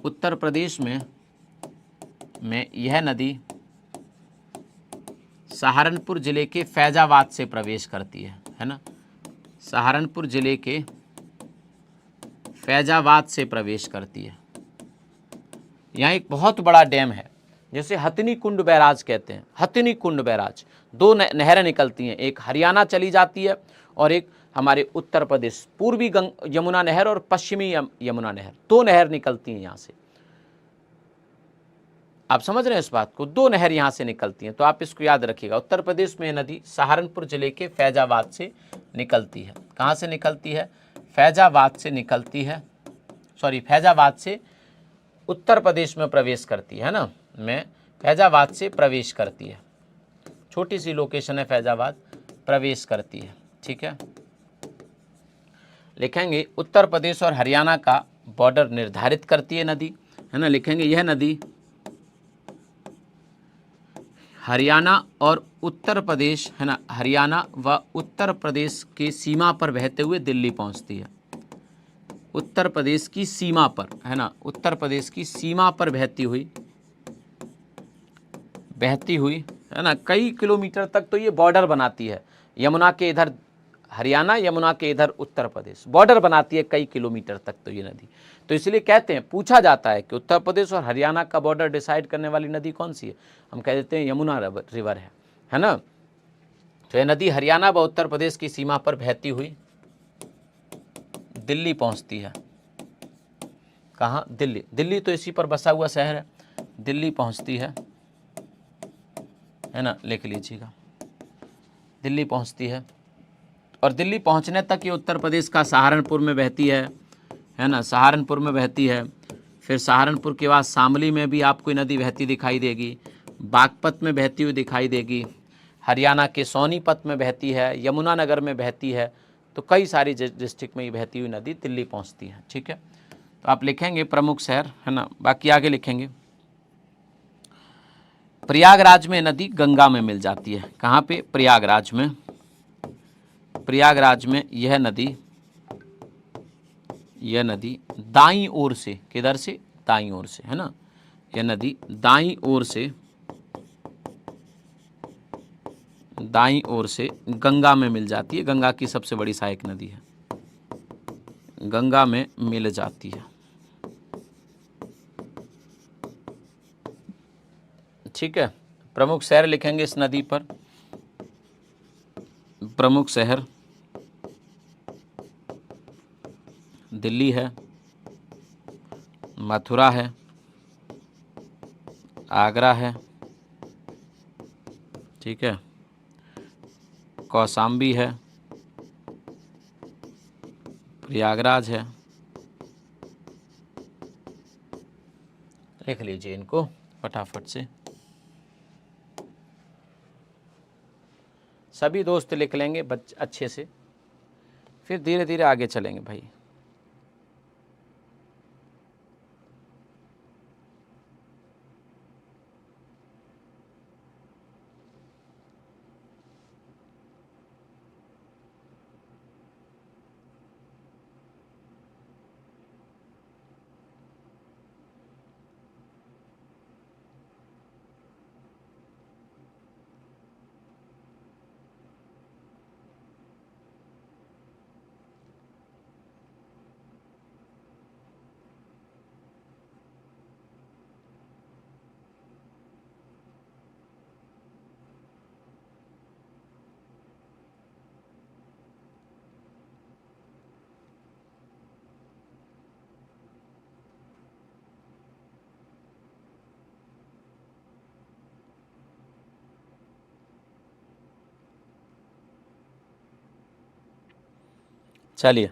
उत्तर प्रदेश में यह नदी सहारनपुर जिले के फैजाबाद से प्रवेश करती है ना, सहारनपुर जिले के फैजाबाद से प्रवेश करती है। यहाँ एक बहुत बड़ा डैम है, जैसे हथिनी कुंड बैराज कहते हैं, हथिनी कुंड बैराज, 2 नहरें निकलती हैं, एक हरियाणा चली जाती है और एक हमारे उत्तर प्रदेश, पूर्वी यमुना नहर और पश्चिमी यमुना नहर, दो नहर निकलती हैं यहाँ से। आप समझ रहे हैं इस बात को, दो नहर यहाँ से निकलती हैं, तो आप इसको याद रखिएगा। उत्तर प्रदेश में नदी सहारनपुर जिले के फैजाबाद से निकलती है। कहाँ से निकलती है? फैजाबाद से निकलती है, सॉरी फैजाबाद से उत्तर प्रदेश में प्रवेश करती है ना, में फैजाबाद से प्रवेश करती है। छोटी सी लोकेशन है फैजाबाद, प्रवेश करती है। ठीक है, लिखेंगे उत्तर प्रदेश और हरियाणा का बॉर्डर निर्धारित करती है नदी, है ना। लिखेंगे यह नदी हरियाणा और उत्तर प्रदेश, है ना, हरियाणा व उत्तर प्रदेश के सीमा पर बहते हुए दिल्ली पहुंचती है। उत्तर प्रदेश की सीमा पर, है ना, उत्तर प्रदेश की सीमा पर बहती हुई, है ना, कई किलोमीटर तक तो ये बॉर्डर बनाती है। यमुना के इधर हरियाणा, यमुना के इधर उत्तर प्रदेश, बॉर्डर बनाती है कई किलोमीटर तक तो ये नदी। तो इसलिए कहते हैं, पूछा जाता है कि उत्तर प्रदेश और हरियाणा का बॉर्डर डिसाइड करने वाली नदी कौन सी है, हम कह देते हैं यमुना रिवर है ना। तो यह नदी हरियाणा व उत्तर प्रदेश की सीमा पर बहती हुई दिल्ली पहुंचती है। कहाँ? दिल्ली। दिल्ली तो इसी पर बसा हुआ शहर है, दिल्ली पहुंचती है ना, लिख लीजिएगा, दिल्ली पहुंचती है। और दिल्ली पहुंचने तक ये उत्तर प्रदेश का सहारनपुर में बहती है ना, सहारनपुर में बहती है। फिर सहारनपुर के बाद शामली में भी आपको नदी बहती दिखाई देगी, बागपत में बहती हुई दिखाई देगी, हरियाणा के सोनीपत में बहती है, यमुनानगर में बहती है। तो कई सारी डिस्ट्रिक्ट में ये बहती हुई नदी दिल्ली पहुंचती है। ठीक है, तो आप लिखेंगे प्रमुख शहर, है ना, बाकी आगे लिखेंगे। प्रयागराज में नदी गंगा में मिल जाती है। कहाँ पे? प्रयागराज में। प्रयागराज में यह नदी दाईं ओर से, किधर से? दाईं ओर से, है ना, यह नदी दाईं ओर से गंगा में मिल जाती है। गंगा की सबसे बड़ी सहायक नदी है, गंगा में मिल जाती है। ठीक है, प्रमुख शहर लिखेंगे इस नदी पर। प्रमुख शहर दिल्ली है, मथुरा है, आगरा है, ठीक है, कौशाम्बी है, प्रयागराज है। लिख लीजिए इनको फटाफट से, सभी दोस्त लिख लेंगे अच्छे से, फिर धीरे धीरे आगे चलेंगे भाई। चलिए,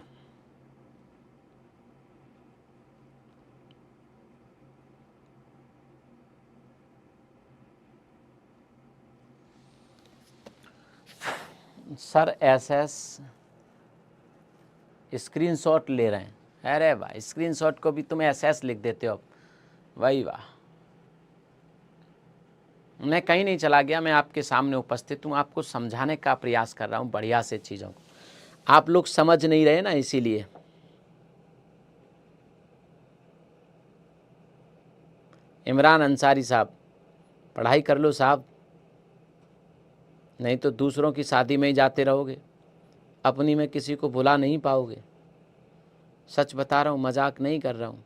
सर एसएस स्क्रीनशॉट ले रहे हैं। अरे वाह, स्क्रीनशॉट को भी तुम एसएस लिख देते हो, वाह वाह। मैं कहीं नहीं चला गया, मैं आपके सामने उपस्थित हूँ, आपको समझाने का प्रयास कर रहा हूँ बढ़िया से चीज़ों को। आप लोग समझ नहीं रहे ना, इसीलिए। इमरान अंसारी साहब, पढ़ाई कर लो साहब, नहीं तो दूसरों की शादी में ही जाते रहोगे, अपनी में किसी को भुला नहीं पाओगे। सच बता रहा हूँ, मजाक नहीं कर रहा हूँ।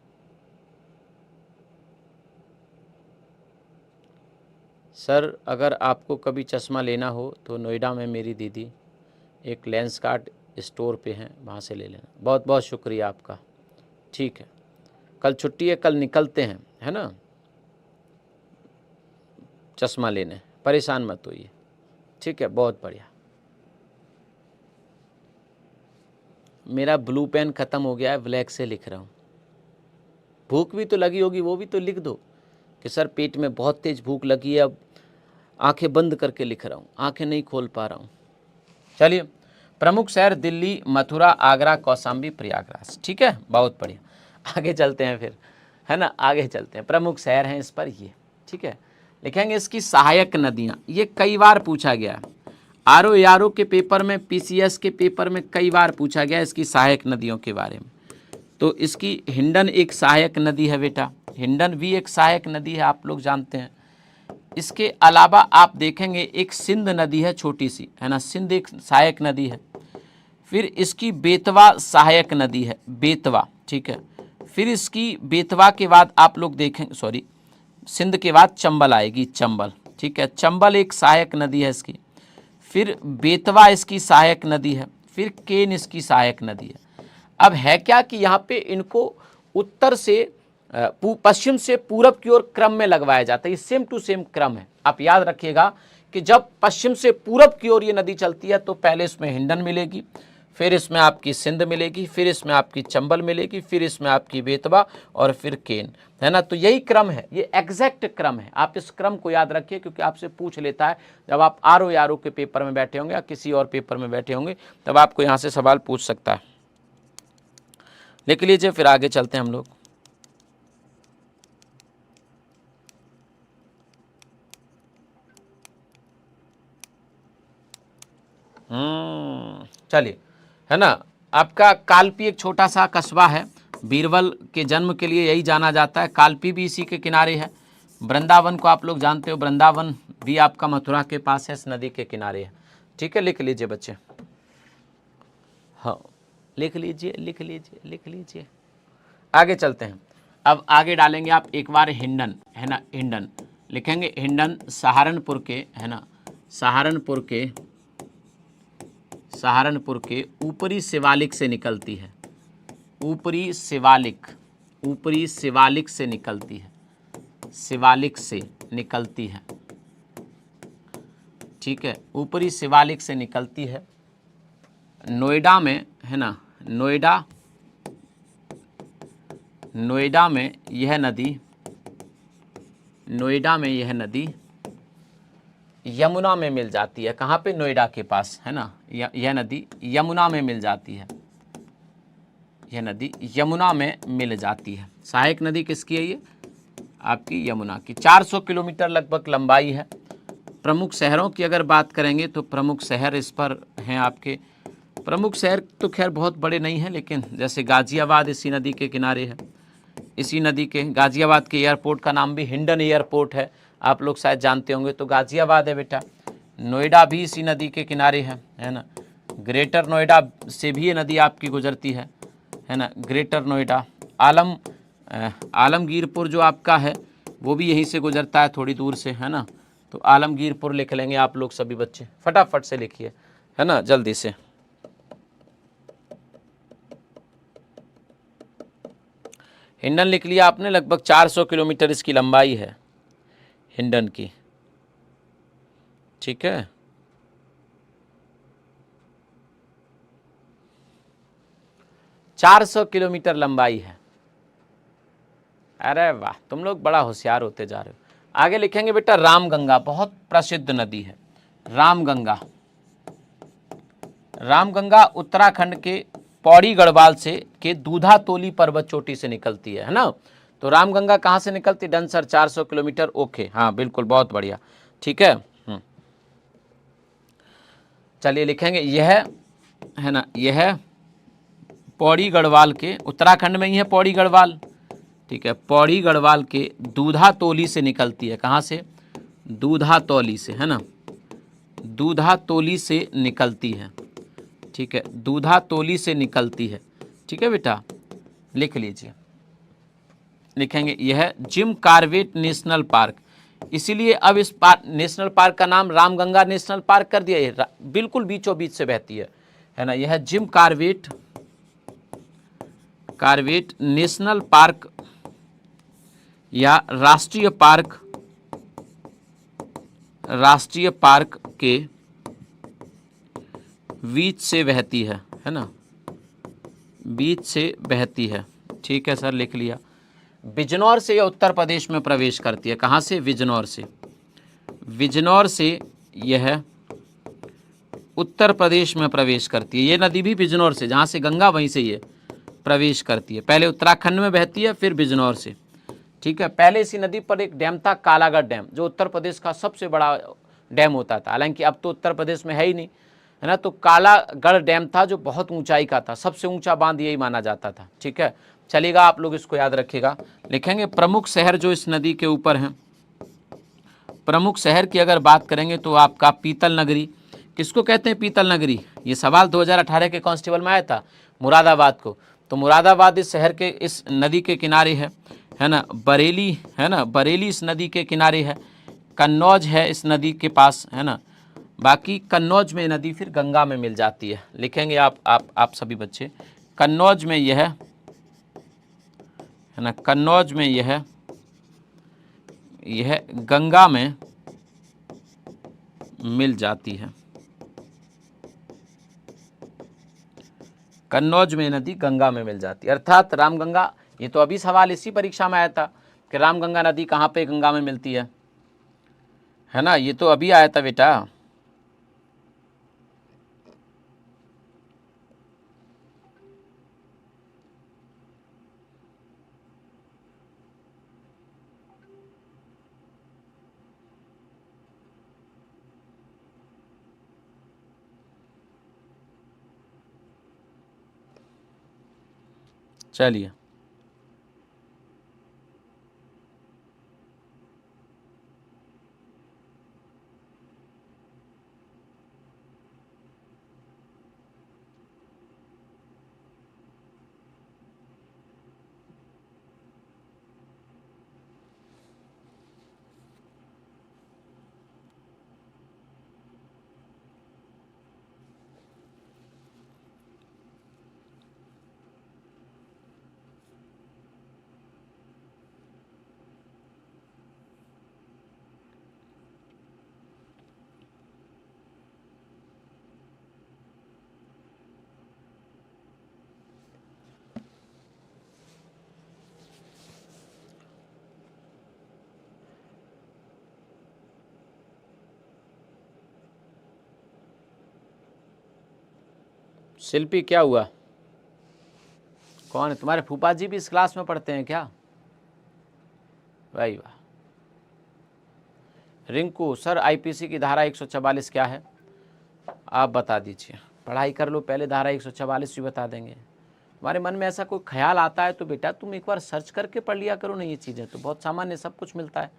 सर अगर आपको कभी चश्मा लेना हो तो नोएडा में मेरी दीदी एक लेंस कार्ट स्टोर पे हैं, वहाँ से ले लेना। बहुत बहुत शुक्रिया आपका। ठीक है, कल छुट्टी है, कल निकलते हैं, है ना, चश्मा लेने, परेशान मत होइए। ठीक है, बहुत बढ़िया। मेरा ब्लू पेन ख़त्म हो गया है, ब्लैक से लिख रहा हूँ। भूख भी तो लगी होगी, वो भी तो लिख दो कि सर पेट में बहुत तेज भूख लगी है, अब आंखें बंद करके लिख रहा हूँ, आंखें नहीं खोल पा रहा हूँ। चलिए, प्रमुख शहर दिल्ली, मथुरा, आगरा, कौशाम्बी, प्रयागराज। ठीक है, बहुत बढ़िया। आगे चलते हैं फिर, है ना, आगे चलते हैं। प्रमुख शहर हैं इस पर ये। ठीक है, लिखेंगे इसकी सहायक नदियाँ। ये कई बार पूछा गया है, आरओ यारो के पेपर में, पीसीएस के पेपर में कई बार पूछा गया इसकी सहायक नदियों के बारे में। तो इसकी हिंडन एक सहायक नदी है बेटा, हिंडन भी एक सहायक नदी है, आप लोग जानते हैं। इसके अलावा आप देखेंगे एक सिंध नदी है छोटी सी, है ना, सिंध एक सहायक नदी है। फिर इसकी बेतवा सहायक नदी है, बेतवा। ठीक है, फिर इसकी बेतवा के बाद आप लोग देखें, सॉरी, सिंध के बाद चंबल आएगी, चंबल। ठीक है, चंबल एक सहायक नदी है इसकी। फिर बेतवा इसकी सहायक नदी है, फिर केन इसकी सहायक नदी है। अब है क्या कि यहाँ पे इनको उत्तर से पश्चिम से पूरब की ओर क्रम में लगवाया जाता है, ये सेम टू सेम क्रम है। आप याद रखिएगा कि जब पश्चिम से पूरब की ओर ये नदी चलती है तो पहले इसमें हिंडन मिलेगी, फिर इसमें आपकी सिंध मिलेगी, फिर इसमें आपकी चंबल मिलेगी, फिर इसमें आपकी बेतवा और फिर केन, है ना। तो यही क्रम है, ये एग्जैक्ट क्रम है। आप इस क्रम को याद रखिए, क्योंकि आपसे पूछ लेता है जब आप आरओ यारो के पेपर में बैठे होंगे या किसी और पेपर में बैठे होंगे, तब आपको यहाँ से सवाल पूछ सकता है। लिख लीजिए, फिर आगे चलते हैं हम लोग। चलिए, है ना, आपका कालपी एक छोटा सा कस्बा है, बीरबल के जन्म के लिए यही जाना जाता है। कालपी भी इसी के किनारे है। वृंदावन को आप लोग जानते हो, वृंदावन भी आपका मथुरा के पास है, इस नदी के किनारे है। ठीक है, लिख लीजिए बच्चे, हाँ लिख लीजिए, लिख लीजिए, लिख लीजिए। आगे चलते हैं। अब आगे डालेंगे आप एक बार हिंडन, है ना, हिंडन लिखेंगे। हिंडन सहारनपुर के, है ना, सहारनपुर के ऊपरी शिवालिक से निकलती है, ऊपरी शिवालिक से निकलती है, शिवालिक से निकलती है। ठीक है, ऊपरी शिवालिक से निकलती है। नोएडा में, है ना, नोएडा में यह नदी यमुना में मिल जाती है। कहाँ पे? नोएडा के पास, है ना, यह नदी यमुना में मिल जाती है, यह नदी यमुना में मिल जाती है। सहायक नदी किसकी है? ये आपकी यमुना की। 400 किलोमीटर लगभग लंबाई है। प्रमुख शहरों की अगर बात करेंगे तो प्रमुख शहर इस पर हैं आपके। प्रमुख शहर तो खैर बहुत बड़े नहीं हैं, लेकिन जैसे गाजियाबाद इसी नदी के किनारे है। इसी नदी के गाजियाबाद के एयरपोर्ट का नाम भी हिंडन एयरपोर्ट है, आप लोग शायद जानते होंगे। तो गाजियाबाद है बेटा। नोएडा भी इसी नदी के किनारे है ना। ग्रेटर नोएडा से भी ये नदी आपकी गुजरती है ना, ग्रेटर नोएडा। आलमगीरपुर जो आपका है वो भी यहीं से गुजरता है, थोड़ी दूर से, है ना। तो आलमगीरपुर लिख लेंगे आप लोग सभी बच्चे, फटाफट से लिखिए, है ना, जल्दी से। हिंडन लिख लिया आपने, लगभग 400 किलोमीटर इसकी लंबाई है हिंडन की। ठीक है, चार 400 किलोमीटर लंबाई है। अरे वाह, तुम लोग बड़ा होशियार होते जा रहे हो। आगे लिखेंगे बेटा रामगंगा, बहुत प्रसिद्ध नदी है रामगंगा। रामगंगा उत्तराखंड के पौड़ी गढ़वाल से के दूधा तोली पर्वत चोटी से निकलती है ना। तो रामगंगा कहाँ से निकलती? Done sir, 400 kilometre. ओके, हाँ बिल्कुल, बहुत बढ़िया। ठीक है, चलिए लिखेंगे यह, है ना, यह पौड़ी गढ़वाल के, उत्तराखंड में ही है पौड़ी गढ़वाल। ठीक है, पौड़ी गढ़वाल के दूधा तोली से निकलती है। कहाँ से? दूधा तोली से, है ना, दूधा तोली से निकलती है। ठीक है, दूधा तोली से निकलती है। ठीक है बेटा, लिख लीजिए। लिखेंगे यह जिम कॉर्बेट नेशनल पार्क, इसीलिए अब इस नेशनल पार्क का नाम रामगंगा नेशनल पार्क कर दिया। है बिल्कुल बीचों बीच से बहती है है ना, यह जिम कॉर्बेट नेशनल पार्क या राष्ट्रीय पार्क के बीच से बहती है ना, बीच से बहती है। ठीक है सर, लिख लिया। बिजनौर से यह उत्तर प्रदेश में प्रवेश करती है। कहाँ से? बिजनौर से। बिजनौर से यह उत्तर प्रदेश में प्रवेश करती है। ये नदी भी बिजनौर से, जहाँ से गंगा वहीं से ये प्रवेश करती है। पहले उत्तराखंड में बहती है, फिर बिजनौर से। ठीक है। पहले इसी नदी पर एक डैम था, कालागढ़ डैम, जो उत्तर प्रदेश का सबसे बड़ा डैम होता था। हालांकि अब तो उत्तर प्रदेश में है ही नहीं, है ना। तो कालागढ़ डैम था जो बहुत ऊंचाई का था, सबसे ऊंचा बांध यही माना जाता था। ठीक है, चलिएगा, आप लोग इसको याद रखिएगा। लिखेंगे प्रमुख शहर जो इस नदी के ऊपर हैं। प्रमुख शहर की अगर बात करेंगे तो आपका पीतल नगरी। किसको कहते हैं पीतल नगरी? ये सवाल 2018 के कांस्टेबल में आया था, मुरादाबाद को। तो मुरादाबाद इस शहर के, इस नदी के किनारे है ना। बरेली, है ना, बरेली इस नदी के किनारे है। कन्नौज है इस नदी के पास, है ना। बाकी कन्नौज में नदी फिर गंगा में मिल जाती है। लिखेंगे आप सभी बच्चे, कन्नौज में यह, है ना, कन्नौज में यह गंगा में मिल जाती है। कन्नौज में नदी गंगा में मिल जाती है, अर्थात रामगंगा। ये तो अभी सवाल इसी परीक्षा में आया था कि रामगंगा नदी कहाँ पे गंगा में मिलती है ना। ये तो अभी आया था बेटा। चलिए, शिल्पी क्या हुआ? कौन है तुम्हारे फूफा जी? भी इस क्लास में पढ़ते हैं क्या? भाई वाह। रिंकू सर, आईपीसी की धारा 144 क्या है? आप बता दीजिए। पढ़ाई कर लो पहले, धारा 144 भी बता देंगे। तुम्हारे मन में ऐसा कोई ख्याल आता है तो बेटा तुम एक बार सर्च करके पढ़ लिया करो ना। ये चीज़ें तो बहुत सामान्य, सब कुछ मिलता है।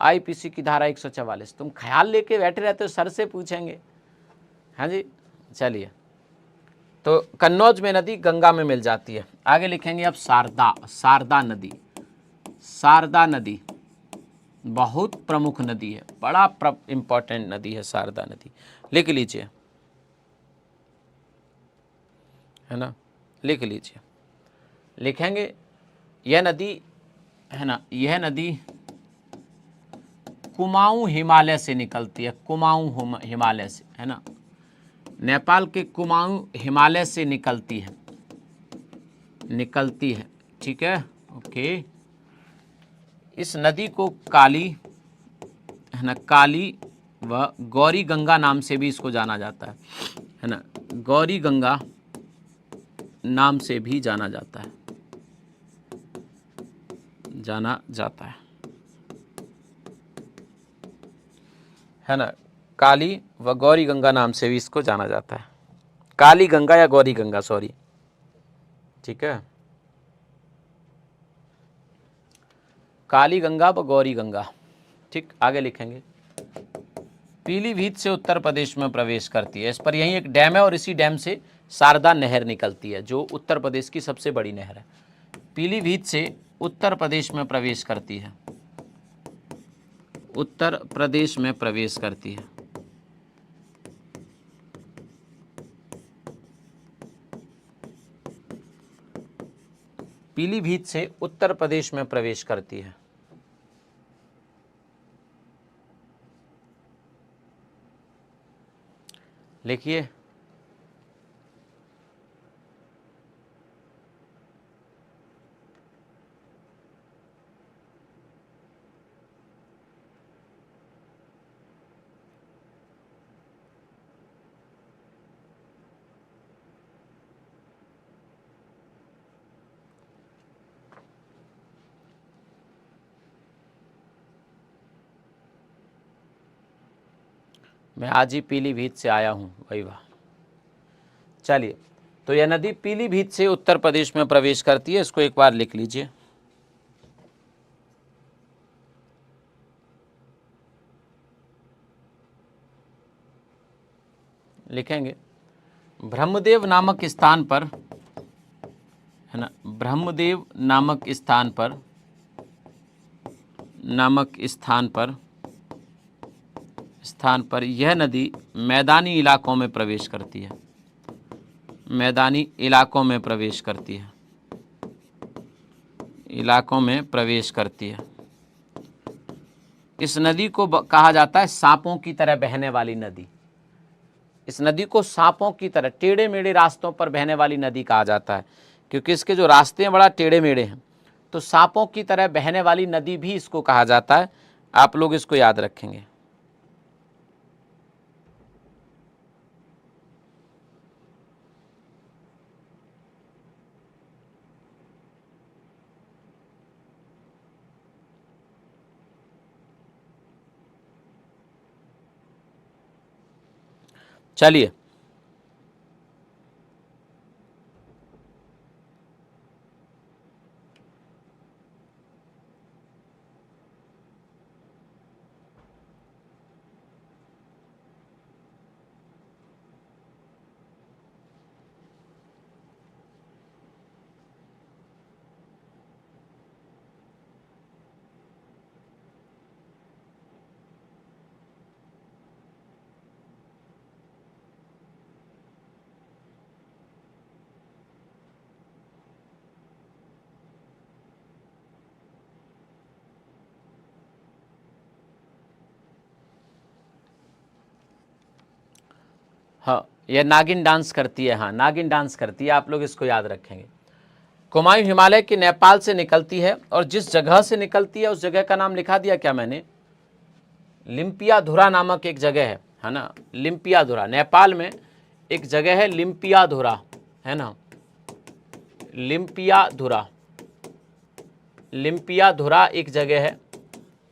आईपीसी की धारा 144, तुम ख्याल लेके बैठे रहते हो, सर से पूछेंगे। हाँ जी, चलिए। तो कन्नौज में नदी गंगा में मिल जाती है। आगे लिखेंगे अब शारदा नदी। शारदा नदी बहुत प्रमुख नदी है, बड़ा इंपॉर्टेंट नदी है शारदा नदी। लिख लीजिए, है ना, लिख लीजिए। लिखेंगे यह नदी, है ना, यह नदी कुमाऊं हिमालय से निकलती है। कुमाऊं हिमालय से, है ना, नेपाल के कुमाऊं हिमालय से निकलती है। ठीक है, ओके। इस नदी को काली, है ना, काली व गौरी गंगा नाम से भी इसको जाना जाता है ना। गौरी गंगा नाम से भी जाना जाता है ना। काली व गौरी गंगा नाम से भी इसको जाना जाता है। काली गंगा या गौरी गंगा, सॉरी। ठीक है, काली गंगा व गौरी गंगा। ठीक, आगे लिखेंगे पीलीभीत से उत्तर प्रदेश में प्रवेश करती है। इस पर यहीं एक डैम है और इसी डैम से शारदा नहर निकलती है, जो उत्तर प्रदेश की सबसे बड़ी नहर है। पीलीभीत से उत्तर प्रदेश में प्रवेश करती है, उत्तर प्रदेश में प्रवेश करती है। पीलीभीत से उत्तर प्रदेश में प्रवेश करती है? लिखिए। मैं आज ही पीलीभीत से आया हूँ। वही वाह। चलिए, तो यह नदी पीलीभीत से उत्तर प्रदेश में प्रवेश करती है, इसको एक बार लिख लीजिए। लिखेंगे ब्रह्मदेव नामक स्थान पर, है ना, ब्रह्मदेव नामक स्थान पर यह नदी मैदानी इलाकों में प्रवेश करती है। मैदानी इलाकों में प्रवेश करती है। इस नदी को कहा जाता है सांपों की तरह बहने वाली नदी। इस नदी को सांपों की तरह टेढ़े मेढ़े रास्तों पर बहने वाली नदी कहा जाता है, क्योंकि इसके जो रास्ते हैं बड़ा टेढ़े मेढ़े हैं। तो सांपों की तरह बहने वाली नदी भी इसको कहा जाता है। आप लोग इसको याद रखेंगे। चलिए, हाँ, यह नागिन डांस करती है। हाँ, नागिन डांस करती है, आप लोग इसको याद रखेंगे। कुमायूं हिमालय के नेपाल से निकलती है, और जिस जगह से निकलती है उस जगह का नाम लिखा दिया क्या मैंने? लिम्पियाधुरा नामक एक जगह है ना, लिम्पियाधुरा। नेपाल में एक जगह है लिम्पियाधुरा, है ना, लिम्पियाधुरा एक जगह है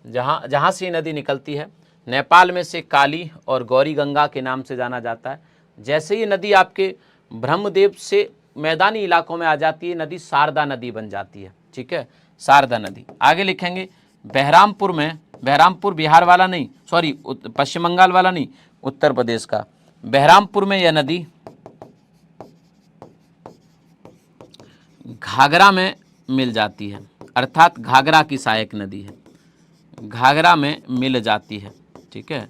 जहाँ से नदी निकलती है। नेपाल में से काली और गौरी गंगा के नाम से जाना जाता है। जैसे ये नदी आपके ब्रह्मदेव से मैदानी इलाकों में आ जाती है, नदी शारदा नदी बन जाती है। ठीक है, शारदा नदी। आगे लिखेंगे बहरामपुर में, बहरामपुर बिहार वाला नहीं, सॉरी पश्चिम बंगाल वाला नहीं, उत्तर प्रदेश का। बहरामपुर में यह नदी घाघरा में मिल जाती है, अर्थात घाघरा की सहायक नदी है, घाघरा में मिल जाती है। ठीक है,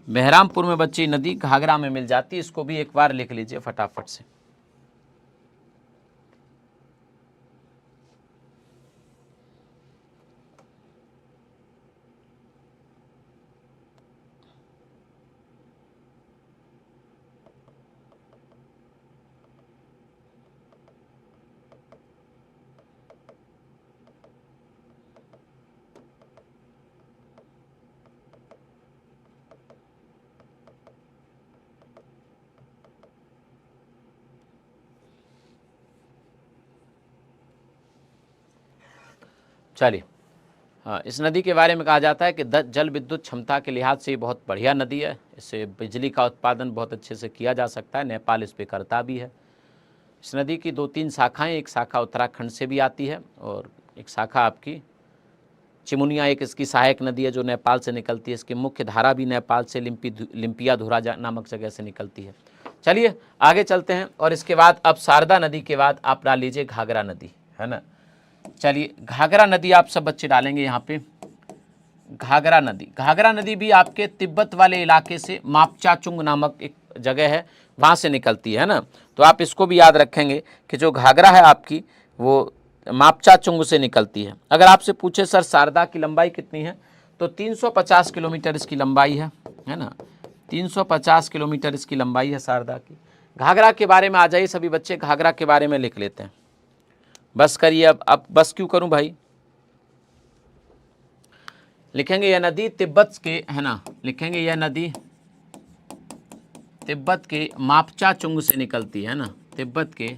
बहरामपुर में बच्ची नदी घाघरा में मिल जाती है। इसको भी एक बार लिख लीजिए फटाफट से। चलिए, हाँ, इस नदी के बारे में कहा जाता है कि जल विद्युत क्षमता के लिहाज से ये बहुत बढ़िया नदी है। इससे बिजली का उत्पादन बहुत अच्छे से किया जा सकता है। नेपाल इस पर करता भी है। इस नदी की 2-3 शाखाएं, एक शाखा उत्तराखंड से भी आती है और एक शाखा आपकी चिमुनिया, एक इसकी सहायक नदी है जो नेपाल से निकलती है। इसकी मुख्य धारा भी नेपाल से लिम्पियाधुरा नामक जगह से निकलती है। चलिए आगे चलते हैं, और इसके बाद अब शारदा नदी के बाद आप डाल लीजिए घाघरा नदी, है ना। चलिए, घाघरा नदी आप सब बच्चे डालेंगे यहाँ पे। घाघरा नदी, घाघरा नदी भी आपके तिब्बत वाले इलाके से मापचाचुंग नामक एक जगह है, वहाँ से निकलती है ना। तो आप इसको भी याद रखेंगे कि जो घाघरा है आपकी वो मापचाचुंग से निकलती है। अगर आपसे पूछे सर शारदा की लंबाई कितनी है, तो 350 किलोमीटर इसकी लंबाई है ना, 350 किलोमीटर इसकी लंबाई है शारदा की। घाघरा के बारे में आ जाइए सभी बच्चे, घाघरा के बारे में लिख लेते हैं। बस करिए, अब बस क्यों करूं भाई, लिखेंगे यह नदी तिब्बत के, है ना, लिखेंगे यह नदी तिब्बत के मापचाचुंग से निकलती है ना, तिब्बत के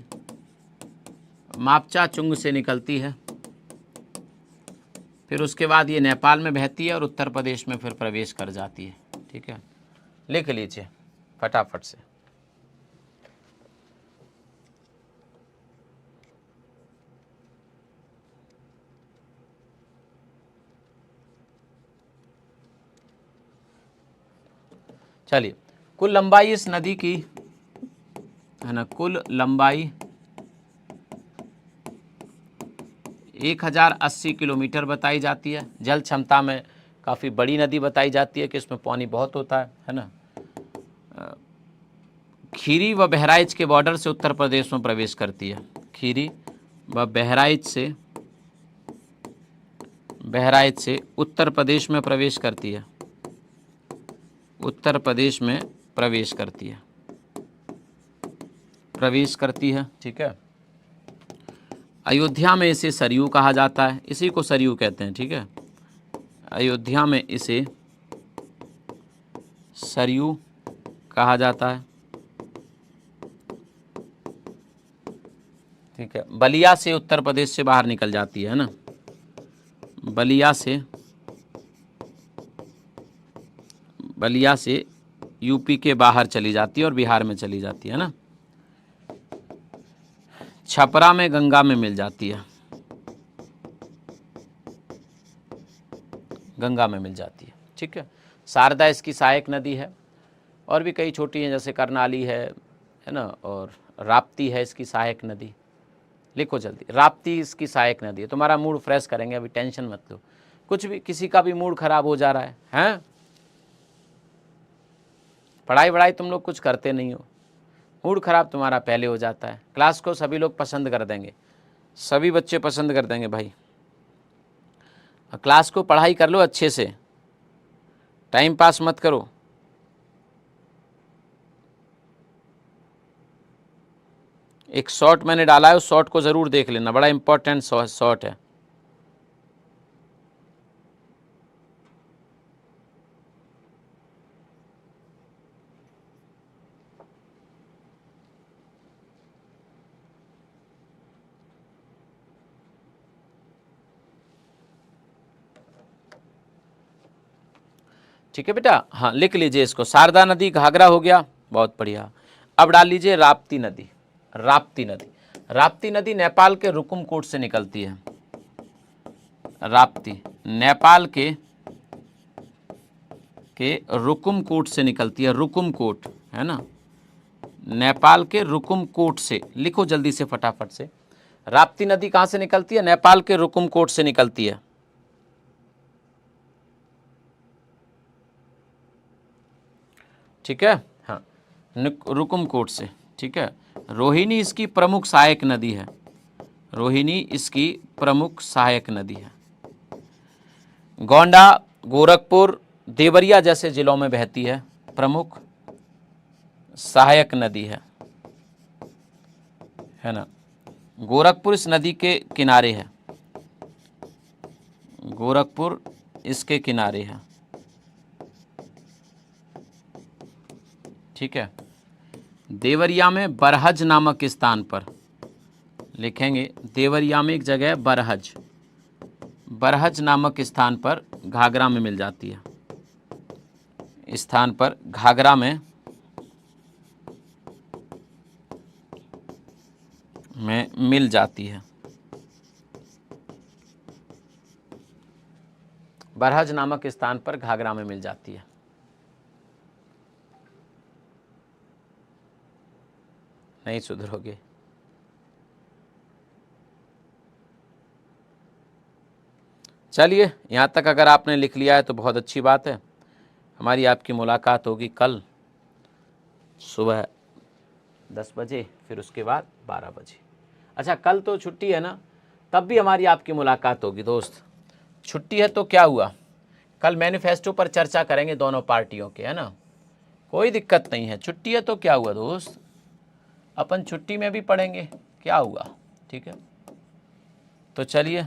मापचाचुंग से निकलती है, फिर उसके बाद ये नेपाल में बहती है और उत्तर प्रदेश में फिर प्रवेश कर जाती है। ठीक है, लिख लीजिए फटाफट से। चलिए, कुल लंबाई इस नदी की, है ना, कुल लंबाई 1080 किलोमीटर बताई जाती है। जल क्षमता में काफ़ी बड़ी नदी बताई जाती है कि इसमें पानी बहुत होता है ना। खीरी व बहराइच के बॉर्डर से उत्तर प्रदेश में प्रवेश करती है। खीरी व बहराइच से उत्तर प्रदेश में प्रवेश करती है, उत्तर प्रदेश में प्रवेश करती है। ठीक है, अयोध्या में इसे सरयू कहा जाता है, इसी को सरयू कहते हैं। ठीक है, अयोध्या में इसे सरयू कहा जाता है। ठीक है, बलिया से उत्तर प्रदेश से बाहर निकल जाती है ना, बलिया से यूपी के बाहर चली जाती है और बिहार में चली जाती है ना। छपरा में गंगा में मिल जाती है, गंगा में मिल जाती है। ठीक है, शारदा इसकी सहायक नदी है, और भी कई छोटी हैं जैसे करनाली है ना, और राप्ती है इसकी सहायक नदी। लिखो जल्दी, राप्ती इसकी सहायक नदी है। तुम्हारा मूड फ्रेश करेंगे, अभी टेंशन मत लो। कुछ भी, किसी का भी मूड खराब हो जा रहा है, हैं? पढ़ाई वढ़ाई तुम लोग कुछ करते नहीं हो, मूड खराब तुम्हारा पहले हो जाता है। क्लास को सभी लोग पसंद कर देंगे, सभी बच्चे पसंद कर देंगे भाई। क्लास को पढ़ाई कर लो अच्छे से, टाइम पास मत करो। एक शॉर्ट मैंने डाला है, उस शॉर्ट को ज़रूर देख लेना, बड़ा इंपॉर्टेंट शॉर्ट है। ठीक है बेटा, हाँ लिख लीजिए इसको। शारदा नदी, घाघरा हो गया, बहुत बढ़िया। अब डाल लीजिए राप्ती नदी। राप्ती नदी, राप्ती नदी नेपाल के रुकुमकोट से निकलती है। राप्ती नेपाल के रुकुमकोट से निकलती है, रुकुमकोट, है ना, नेपाल के रुकुमकोट से। लिखो जल्दी से फटाफट से, राप्ती नदी कहाँ से निकलती है? नेपाल के रुकुमकोट से निकलती है। ठीक है, हाँ, रुकुमकोट से। ठीक है, रोहिणी इसकी प्रमुख सहायक नदी है, रोहिणी इसकी प्रमुख सहायक नदी है। गोंडा, गोरखपुर, देवरिया जैसे जिलों में बहती है, प्रमुख सहायक नदी है ना। गोरखपुर इस नदी के किनारे है, गोरखपुर इसके किनारे है। ठीक है, देवरिया में बरहज नामक स्थान पर, लिखेंगे देवरिया में एक जगह है बरहज, बरहज नामक स्थान पर घाघरा में मिल जाती है, स्थान पर घाघरा में मिल जाती है। बरहज नामक स्थान पर घाघरा में मिल जाती है। नहीं सुधरोगे। चलिए, यहाँ तक अगर आपने लिख लिया है तो बहुत अच्छी बात है। हमारी आपकी मुलाकात होगी कल सुबह 10 बजे, फिर उसके बाद 12 बजे। अच्छा, कल तो छुट्टी है ना, तब भी हमारी आपकी मुलाकात होगी दोस्त। छुट्टी है तो क्या हुआ, कल मैनिफेस्टो पर चर्चा करेंगे दोनों पार्टियों के, है ना, कोई दिक्कत नहीं है। छुट्टी है तो क्या हुआ दोस्त, अपन छुट्टी में भी पढ़ेंगे, क्या हुआ, ठीक है। तो चलिए,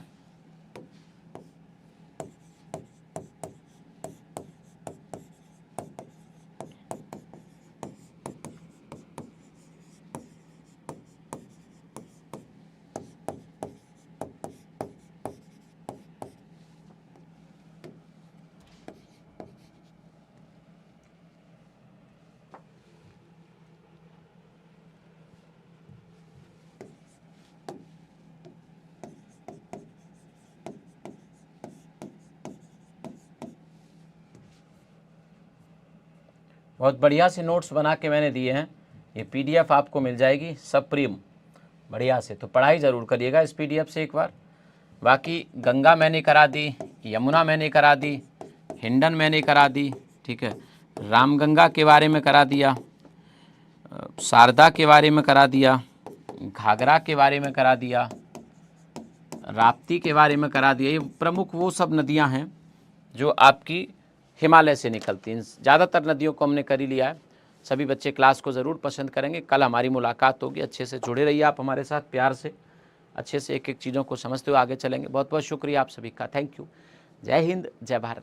बहुत बढ़िया से नोट्स बना के मैंने दिए हैं, ये पीडीएफ आपको मिल जाएगी सप्रीम बढ़िया से, तो पढ़ाई ज़रूर करिएगा इस पीडीएफ से एक बार। बाकी गंगा मैंने करा दी, यमुना मैंने करा दी, हिंडन मैंने करा दी, ठीक है, रामगंगा के बारे में करा दिया, शारदा के बारे में करा दिया, घाघरा के बारे में करा दिया, राप्ती के बारे में करा दिया। ये प्रमुख वो सब नदियां हैं जो आपकी हिमालय से निकलती हैं। ज़्यादातर नदियों को हमने कर ही लिया है। सभी बच्चे क्लास को ज़रूर पसंद करेंगे। कल हमारी मुलाकात होगी, अच्छे से जुड़े रहिए आप हमारे साथ, प्यार से अच्छे से एक एक चीज़ों को समझते हुए आगे चलेंगे। बहुत बहुत शुक्रिया आप सभी का, थैंक यू। जय हिंद, जय भारत।